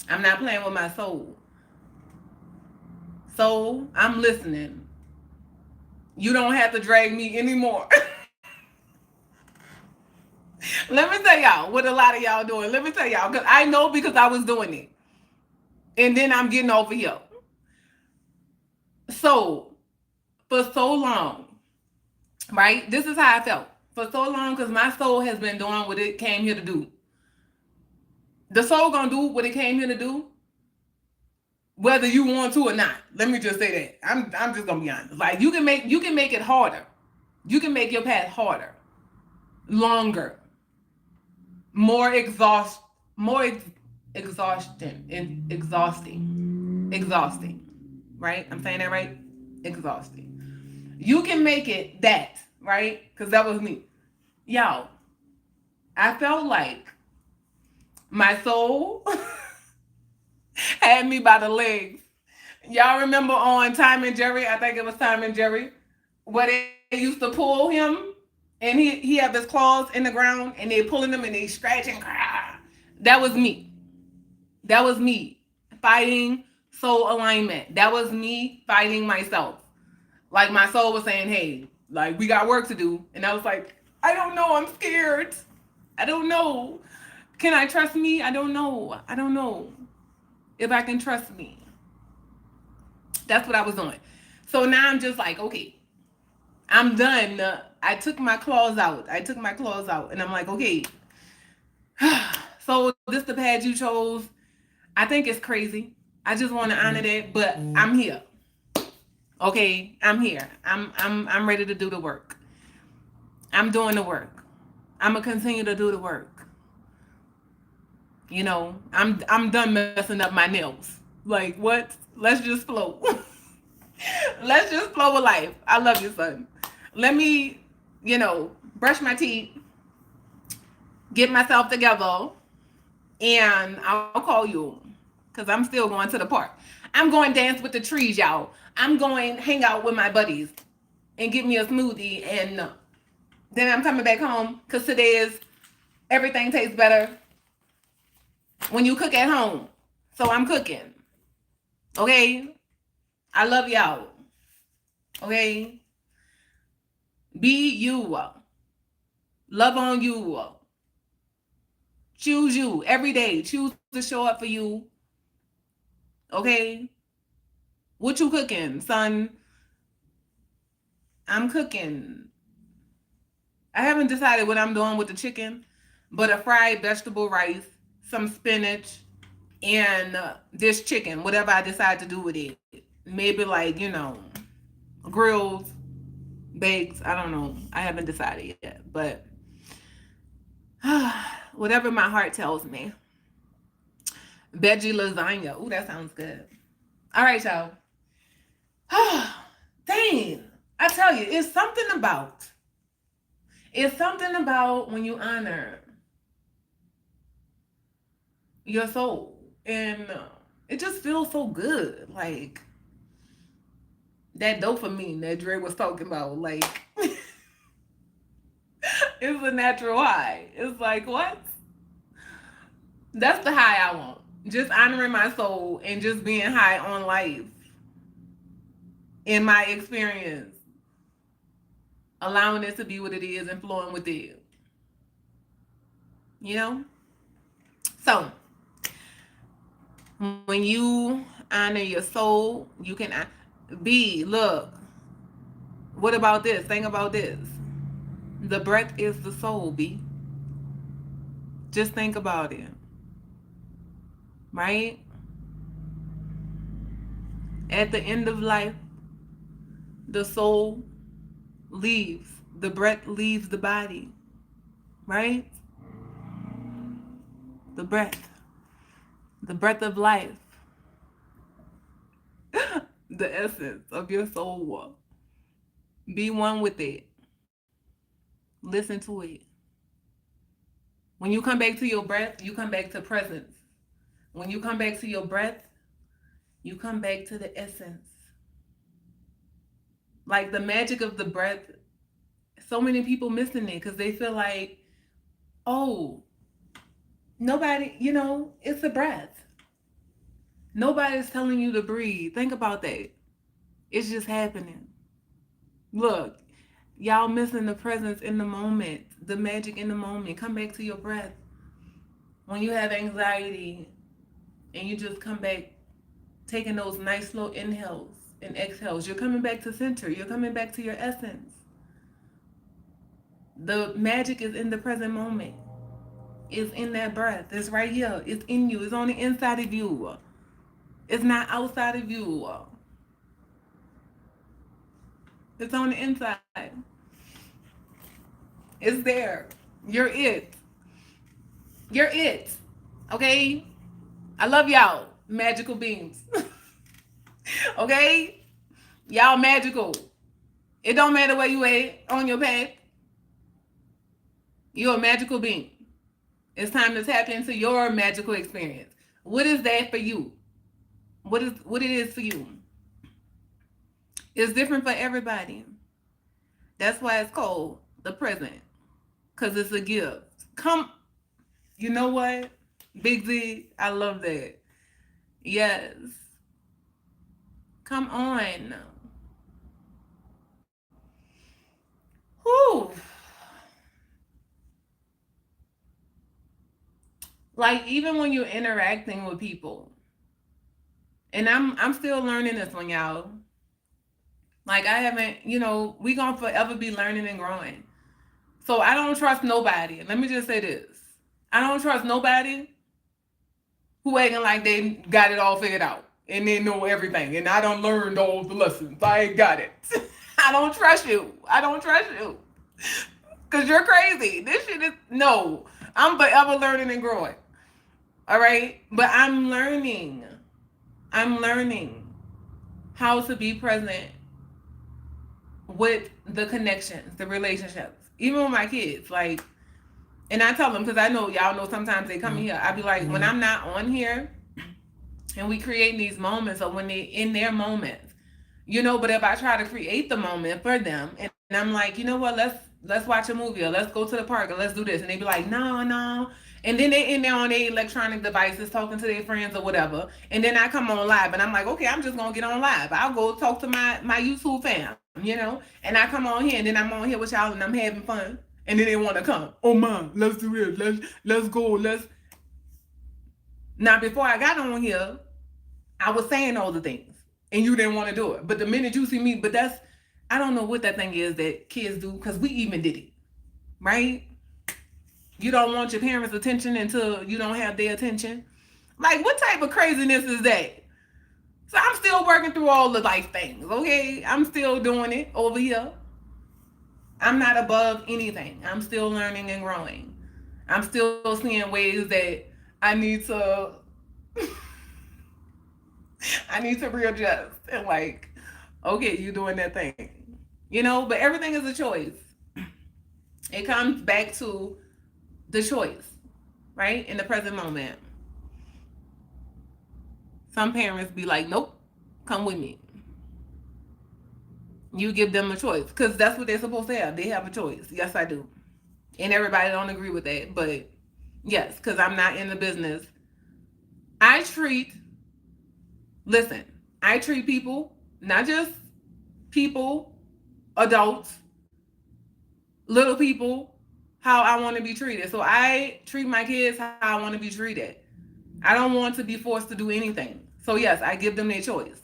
I'm not playing with my soul. So I'm listening. You don't have to drag me anymore. Let me tell y'all what a lot of y'all doing. Let me tell y'all, because I know because I was doing it. And then I'm getting over here. So, for so long, right? This is how I felt. For so long, because my soul has been doing what it came here to do. The soul gonna do what it came here to do, whether you want to or not. Let me just say that. I'm just gonna be honest. Like you can make it harder. You can make your path harder, longer, more exhausting, exhausting. Right? I'm saying that right? Exhausting. You can make it that, right? Because that was me. Y'all, I felt like my soul had me by the legs. Y'all remember on Tom and Jerry? I think it was Tom and Jerry, where they used to pull him and he had his claws in the ground and they pulling him and they scratching. That was me. That was me fighting soul alignment. That was me fighting myself. Like my soul was saying, hey, like we got work to do. And I was like, I don't know. I'm scared. I don't know. Can I trust me? I don't know. I don't know if I can trust me. That's what I was doing. So now I'm just like, okay, I'm done. I took my claws out. And I'm like, okay. So this the path you chose. I think it's crazy. I just want to honor that, but I'm here. Okay, I'm here. I'm ready to do the work. I'm doing the work. I'm gonna continue to do the work. You know, I'm done messing up my nails. Like what? Let's just flow. Let's just flow with life. I love you, son. Let me, brush my teeth, get myself together, and I'll call you. Because I'm still going to the park. I'm going dance with the trees, y'all. I'm going hang out with my buddies and get me a smoothie. And then I'm coming back home because today is everything tastes better when you cook at home. So I'm cooking. Okay? I love y'all. Okay? Be you. Love on you. Choose you every day. Choose to show up for you. Okay? What you cooking, son? I'm cooking. I haven't decided what I'm doing with the chicken, but a fried vegetable rice, some spinach, and this chicken, whatever I decide to do with it. Maybe like, grills, bakes. I don't know. I haven't decided yet, but whatever my heart tells me. Veggie lasagna. Ooh, that sounds good. All right, y'all. Dang. I tell you, it's something about when you honor your soul. And it just feels so good. Like that dopamine that Dre was talking about. Like, it's a natural high. It's like, what? That's the high I want. Just honoring my soul and just being high on life in my experience. Allowing it to be what it is and flowing with it. You know? So, when you honor your soul, you can look. What about this? Think about this. The breath is the soul, B. Just think about it. Right? At the end of life, the soul leaves. The breath leaves the body. Right? The breath. The breath of life. The essence of your soul. Be one with it. Listen to it. When you come back to your breath, you come back to presence. When you come back to your breath, you come back to the essence. Like the magic of the breath, so many people missing it because they feel like, oh, nobody, it's a breath. Nobody's telling you to breathe. Think about that. It's just happening. Look, y'all missing the presence in the moment, the magic in the moment. Come back to your breath. When you have anxiety and you just come back taking those nice slow inhales and exhales, you're coming back to center. You're coming back to your essence. The magic is in the present moment. It's in that breath. It's right here. It's in you. It's on the inside of you. It's not outside of you. It's on the inside. It's there. You're it. You're it. Okay? I love y'all, magical beings. Okay? Y'all magical. It don't matter where you at on your path. You're a magical being. It's time to tap into your magical experience. What is that for you? What it is for you? It's different for everybody. That's why it's called the present. Because it's a gift. You know what? Big Z, I love that. Yes. Come on. Whew. Like even when you're interacting with people, and I'm still learning this one, y'all. Like I haven't, we gonna forever be learning and growing. So I don't trust nobody. Let me just say this. I don't trust nobody who acting like they got it all figured out and they know everything. And I don't learned all the lessons. I ain't got it. I don't trust you. I don't trust you. Cause you're crazy. This shit is no. I'm forever learning and growing. All right? But I'm learning how to be present with the connections, the relationships. Even with my kids, like, and I tell them, because I know y'all know sometimes they come in here, I be like, when I'm not on here and we create these moments, or when they in their moments, but if I try to create the moment for them and I'm like, you know what, let's watch a movie, or let's go to the park, or let's do this, and they be like, no, And then they in there on their electronic devices talking to their friends or whatever. And then I come on live and I'm like, okay, I'm just gonna get on live. I'll go talk to my YouTube fam, and I come on here and then I'm on here with y'all and I'm having fun. And then they want to come. Oh man, let's do it. Let's go. Let's. Now before I got on here, I was saying all the things and you didn't want to do it. But the minute you see me, but that's, I don't know what that thing is that kids do because we even did it, right? You don't want your parents' attention until you don't have their attention. Like, what type of craziness is that? So I'm still working through all the life things, okay? I'm still doing it over here. I'm not above anything. I'm still learning and growing. I'm still seeing ways that I need to I need to readjust and like, okay, you doing that thing. But everything is a choice. It comes back to the choice, right? In the present moment. Some parents be like, nope, come with me. You give them a choice because that's what they're supposed to have. They have a choice. Yes, I do. And everybody don't agree with that, but yes, because I'm not in the business. I treat people, not just people, adults, little people, how I want to be treated. So I treat my kids how I want to be treated. I don't want to be forced to do anything. So yes, I give them their choice.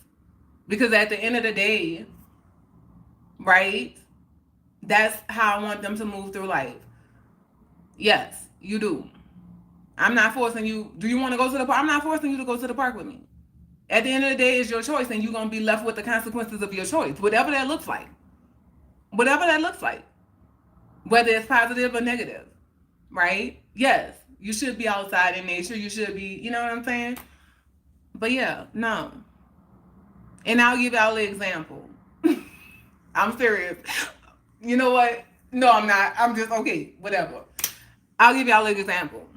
Because at the end of the day, right, that's how I want them to move through life. Yes, you do. I'm not forcing you. Do you want to go to the park? I'm not forcing you to go to the park with me. At the end of the day, it's your choice, and you're going to be left with the consequences of your choice, whatever that looks like. Whatever that looks like. Whether it's positive or negative, right? Yes, you should be outside in nature. You should be, you know what I'm saying? But yeah, no. And I'll give y'all an example. I'm serious. You know what? No, I'm not. I'm just, okay, whatever. I'll give y'all an example.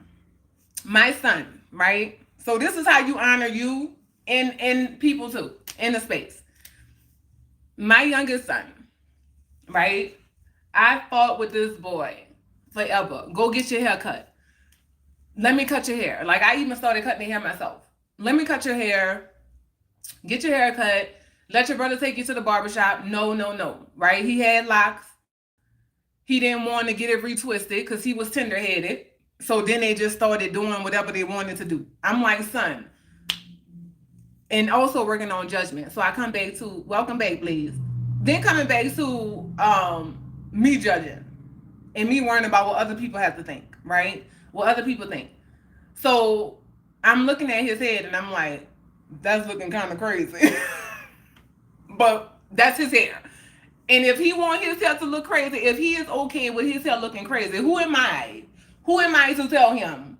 My son, right? So this is how you honor you and people too, in the space. My youngest son, right? I fought with this boy forever. Go get your hair cut. Let me cut your hair. Like, I even started cutting the hair myself. Let me cut your hair. Get your hair cut. Let your brother take you to the barbershop. No. Right? He had locks. He didn't want to get it retwisted because he was tender-headed. So then they just started doing whatever they wanted to do. I'm like, son. And also working on judgment. So I come back to, welcome back, please. Then coming back to me judging and me worrying about what other people have to think, right? What other people think. So I'm looking at his head and I'm like, that's looking kind of crazy. But that's his hair. And if he wants his hair to look crazy, if he is okay with his hair looking crazy, who am I? Who am I to tell him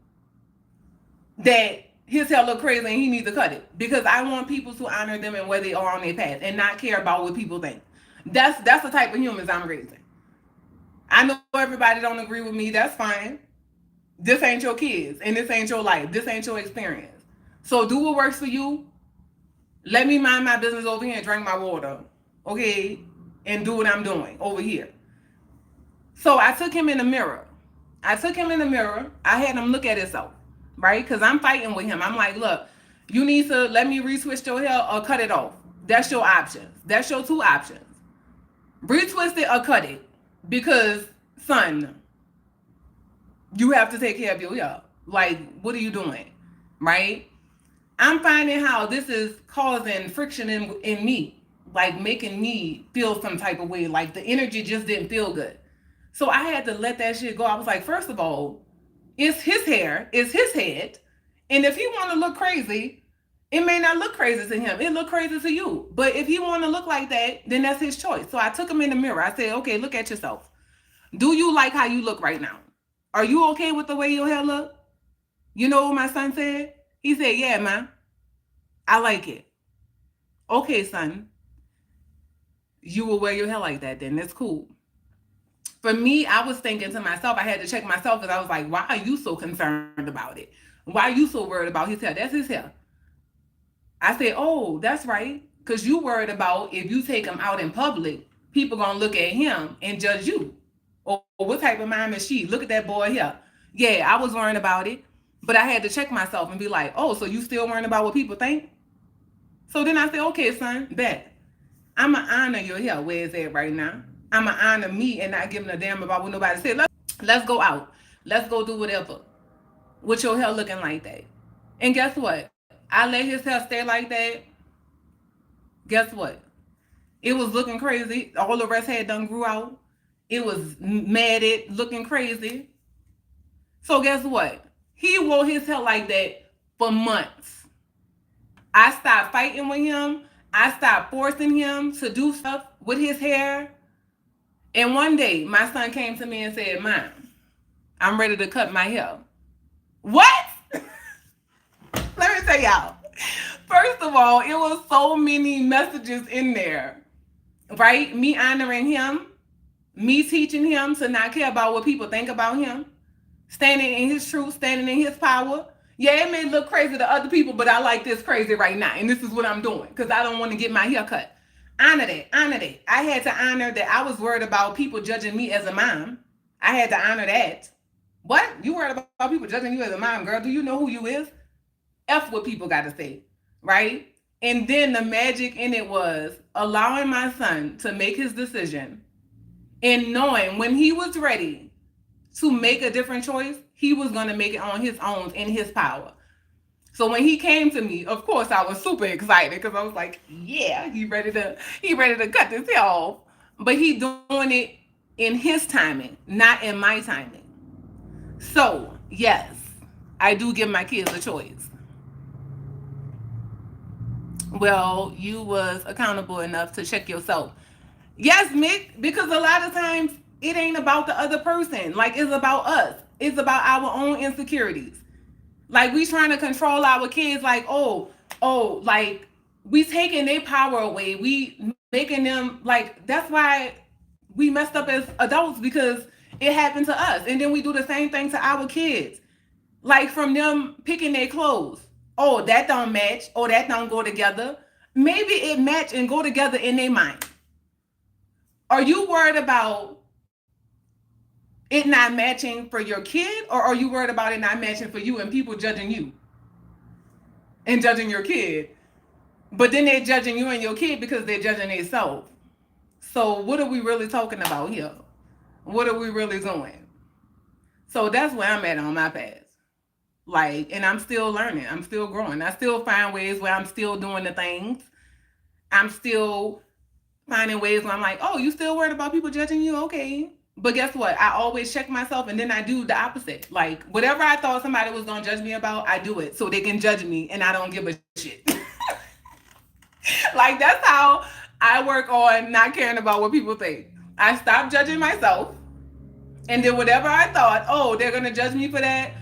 that his hair look crazy and he needs to cut it? Because I want people to honor them and where they are on their path and not care about what people think. That's the type of humans I'm raising. I know everybody don't agree with me. That's fine. This ain't your kids and this ain't your life. This ain't your experience. So do what works for you. Let me mind my business over here and drink my water. Okay? And do what I'm doing over here. So I took him in the mirror. I had him look at himself. Right? Because I'm fighting with him. I'm like, look, you need to let me retwist your hair or cut it off. That's your options. That's your two options. Retwist it or cut it. Because, son, you have to take care of your hair. Like, what are you doing? Right? I'm finding how this is causing friction in me. Like, making me feel some type of way. Like, the energy just didn't feel good. So I had to let that shit go. I was like, first of all, it's his hair. It's his head. And if he want to look crazy, it may not look crazy to him. It look crazy to you. But if he want to look like that, then that's his choice. So I took him in the mirror. I said, okay, look at yourself. Do you like how you look right now? Are you okay with the way your hair look? You know what my son said? He said, yeah, man. I like it. Okay, son. You will wear your hair like that then. That's cool. For me, I was thinking to myself, I had to check myself because I was like, why are you so concerned about it? Why are you so worried about his hair? That's his hair. I said, oh, that's right. Because you worried about if you take him out in public, people going to look at him and judge you. Or what type of mom is she? Look at that boy here. Yeah, I was worrying about it, but I had to check myself and be like, oh, so you still worrying about what people think? So then I said, okay, son, bet. I'ma honor your hair where it's at right now. I'ma honor me and not giving a damn about what nobody said. Let's go out. Let's go do whatever with your hair looking like that. And guess what? I let his hair stay like that. Guess what? It was looking crazy. All the rest had done grew out. It was matted, looking crazy. So guess what? He wore his hair like that for months. I stopped fighting with him. I stopped forcing him to do stuff with his hair. And one day, my son came to me and said, Mom, I'm ready to cut my hair. What? Let me tell y'all. First of all, it was so many messages in there, right? Me honoring him, me teaching him to not care about what people think about him, standing in his truth, standing in his power. Yeah, it may look crazy to other people, but I like this crazy right now. And this is what I'm doing because I don't want to get my hair cut. Honor that. Honor that. I had to honor that I was worried about people judging me as a mom. I had to honor that. What? You worried about people judging you as a mom, girl? Do you know who you is? F what people got to say, right? And then the magic in it was allowing my son to make his decision and knowing when he was ready to make a different choice, he was going to make it on his own in his power. So when he came to me, of course I was super excited because I was like, yeah, he ready to cut this hair off. But he doing it in his timing, not in my timing. So yes, I do give my kids a choice. Well, you was accountable enough to check yourself. Yes, Mick, because a lot of times it ain't about the other person. Like it's about us. It's about our own insecurities. Like we trying to control our kids like, like we taking their power away. We making them like that's why we messed up as adults because it happened to us. And then we do the same thing to our kids. Like from them picking their clothes. Oh, that don't match. Oh, that don't go together. Maybe it match and go together in their mind. Are you worried about it not matching for your kid, or are you worried about it not matching for you and people judging you and judging your kid? But then they're judging you and your kid because they're judging themselves. So what are we really talking about here? What are we really doing? So that's where I'm at on my path. Like, and I'm still learning. I'm still growing. I still find ways where I'm still doing the things. I'm still finding ways where I'm like, oh, you still worried about people judging you? Okay. But guess what? I always check myself and then I do the opposite. Like, whatever I thought somebody was going to judge me about, I do it so they can judge me and I don't give a shit. Like, that's how I work on not caring about what people think. I stop judging myself. And then whatever I thought, oh, they're going to judge me for that,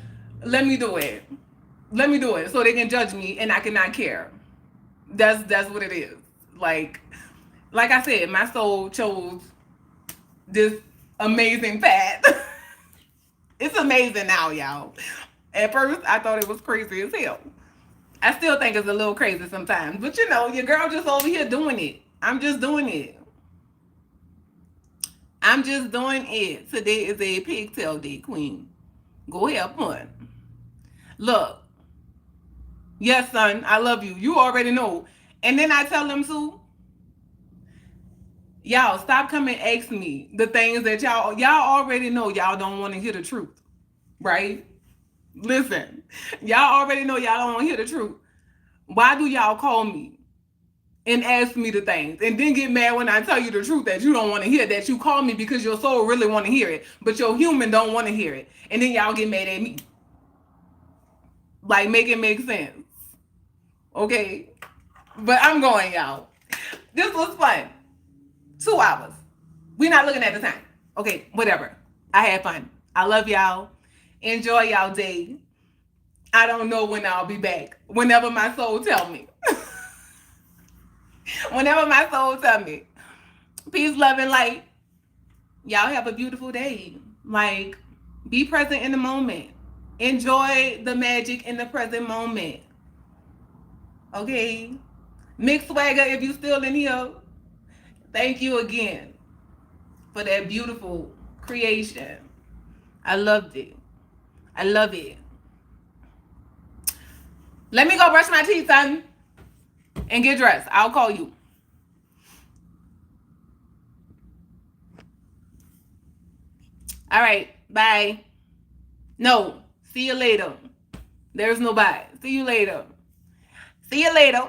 let me do it. Let me do it so they can judge me and I cannot care. That's what it is. Like I said, my soul chose this amazing path. It's amazing now, y'all. At first, I thought it was crazy as hell. I still think it's a little crazy sometimes. But you know, your girl just over here doing it. I'm just doing it. I'm just doing it. Today is a pigtail day, queen. Go have fun. Look. Yes, son, I love you. You already know. And then I tell them too, y'all stop coming ask me the things that y'all already know y'all don't want to hear the truth, right? Listen, y'all already know y'all don't want to hear the truth. Why do y'all call me and ask me the things and then get mad when I tell you the truth that you don't want to hear, that you call me because your soul really want to hear it, but your human don't want to hear it, and then y'all get mad at me? Like, make it make sense, okay? But I'm going, y'all. This was fun. 2 hours. We're not looking at the time. Okay, whatever. I had fun. I love y'all. Enjoy y'all day. I don't know when I'll be back. Whenever my soul tell me. Whenever my soul tell me. Peace, love, and light. Y'all have a beautiful day. Like, be present in the moment. Enjoy the magic in the present moment. Okay? Mick Swagger, if you still in here, thank you again for that beautiful creation. I loved it. I love it. Let me go brush my teeth, son, and get dressed. I'll call you. All right. Bye. No. See you later. There's no bye. See you later. See you later.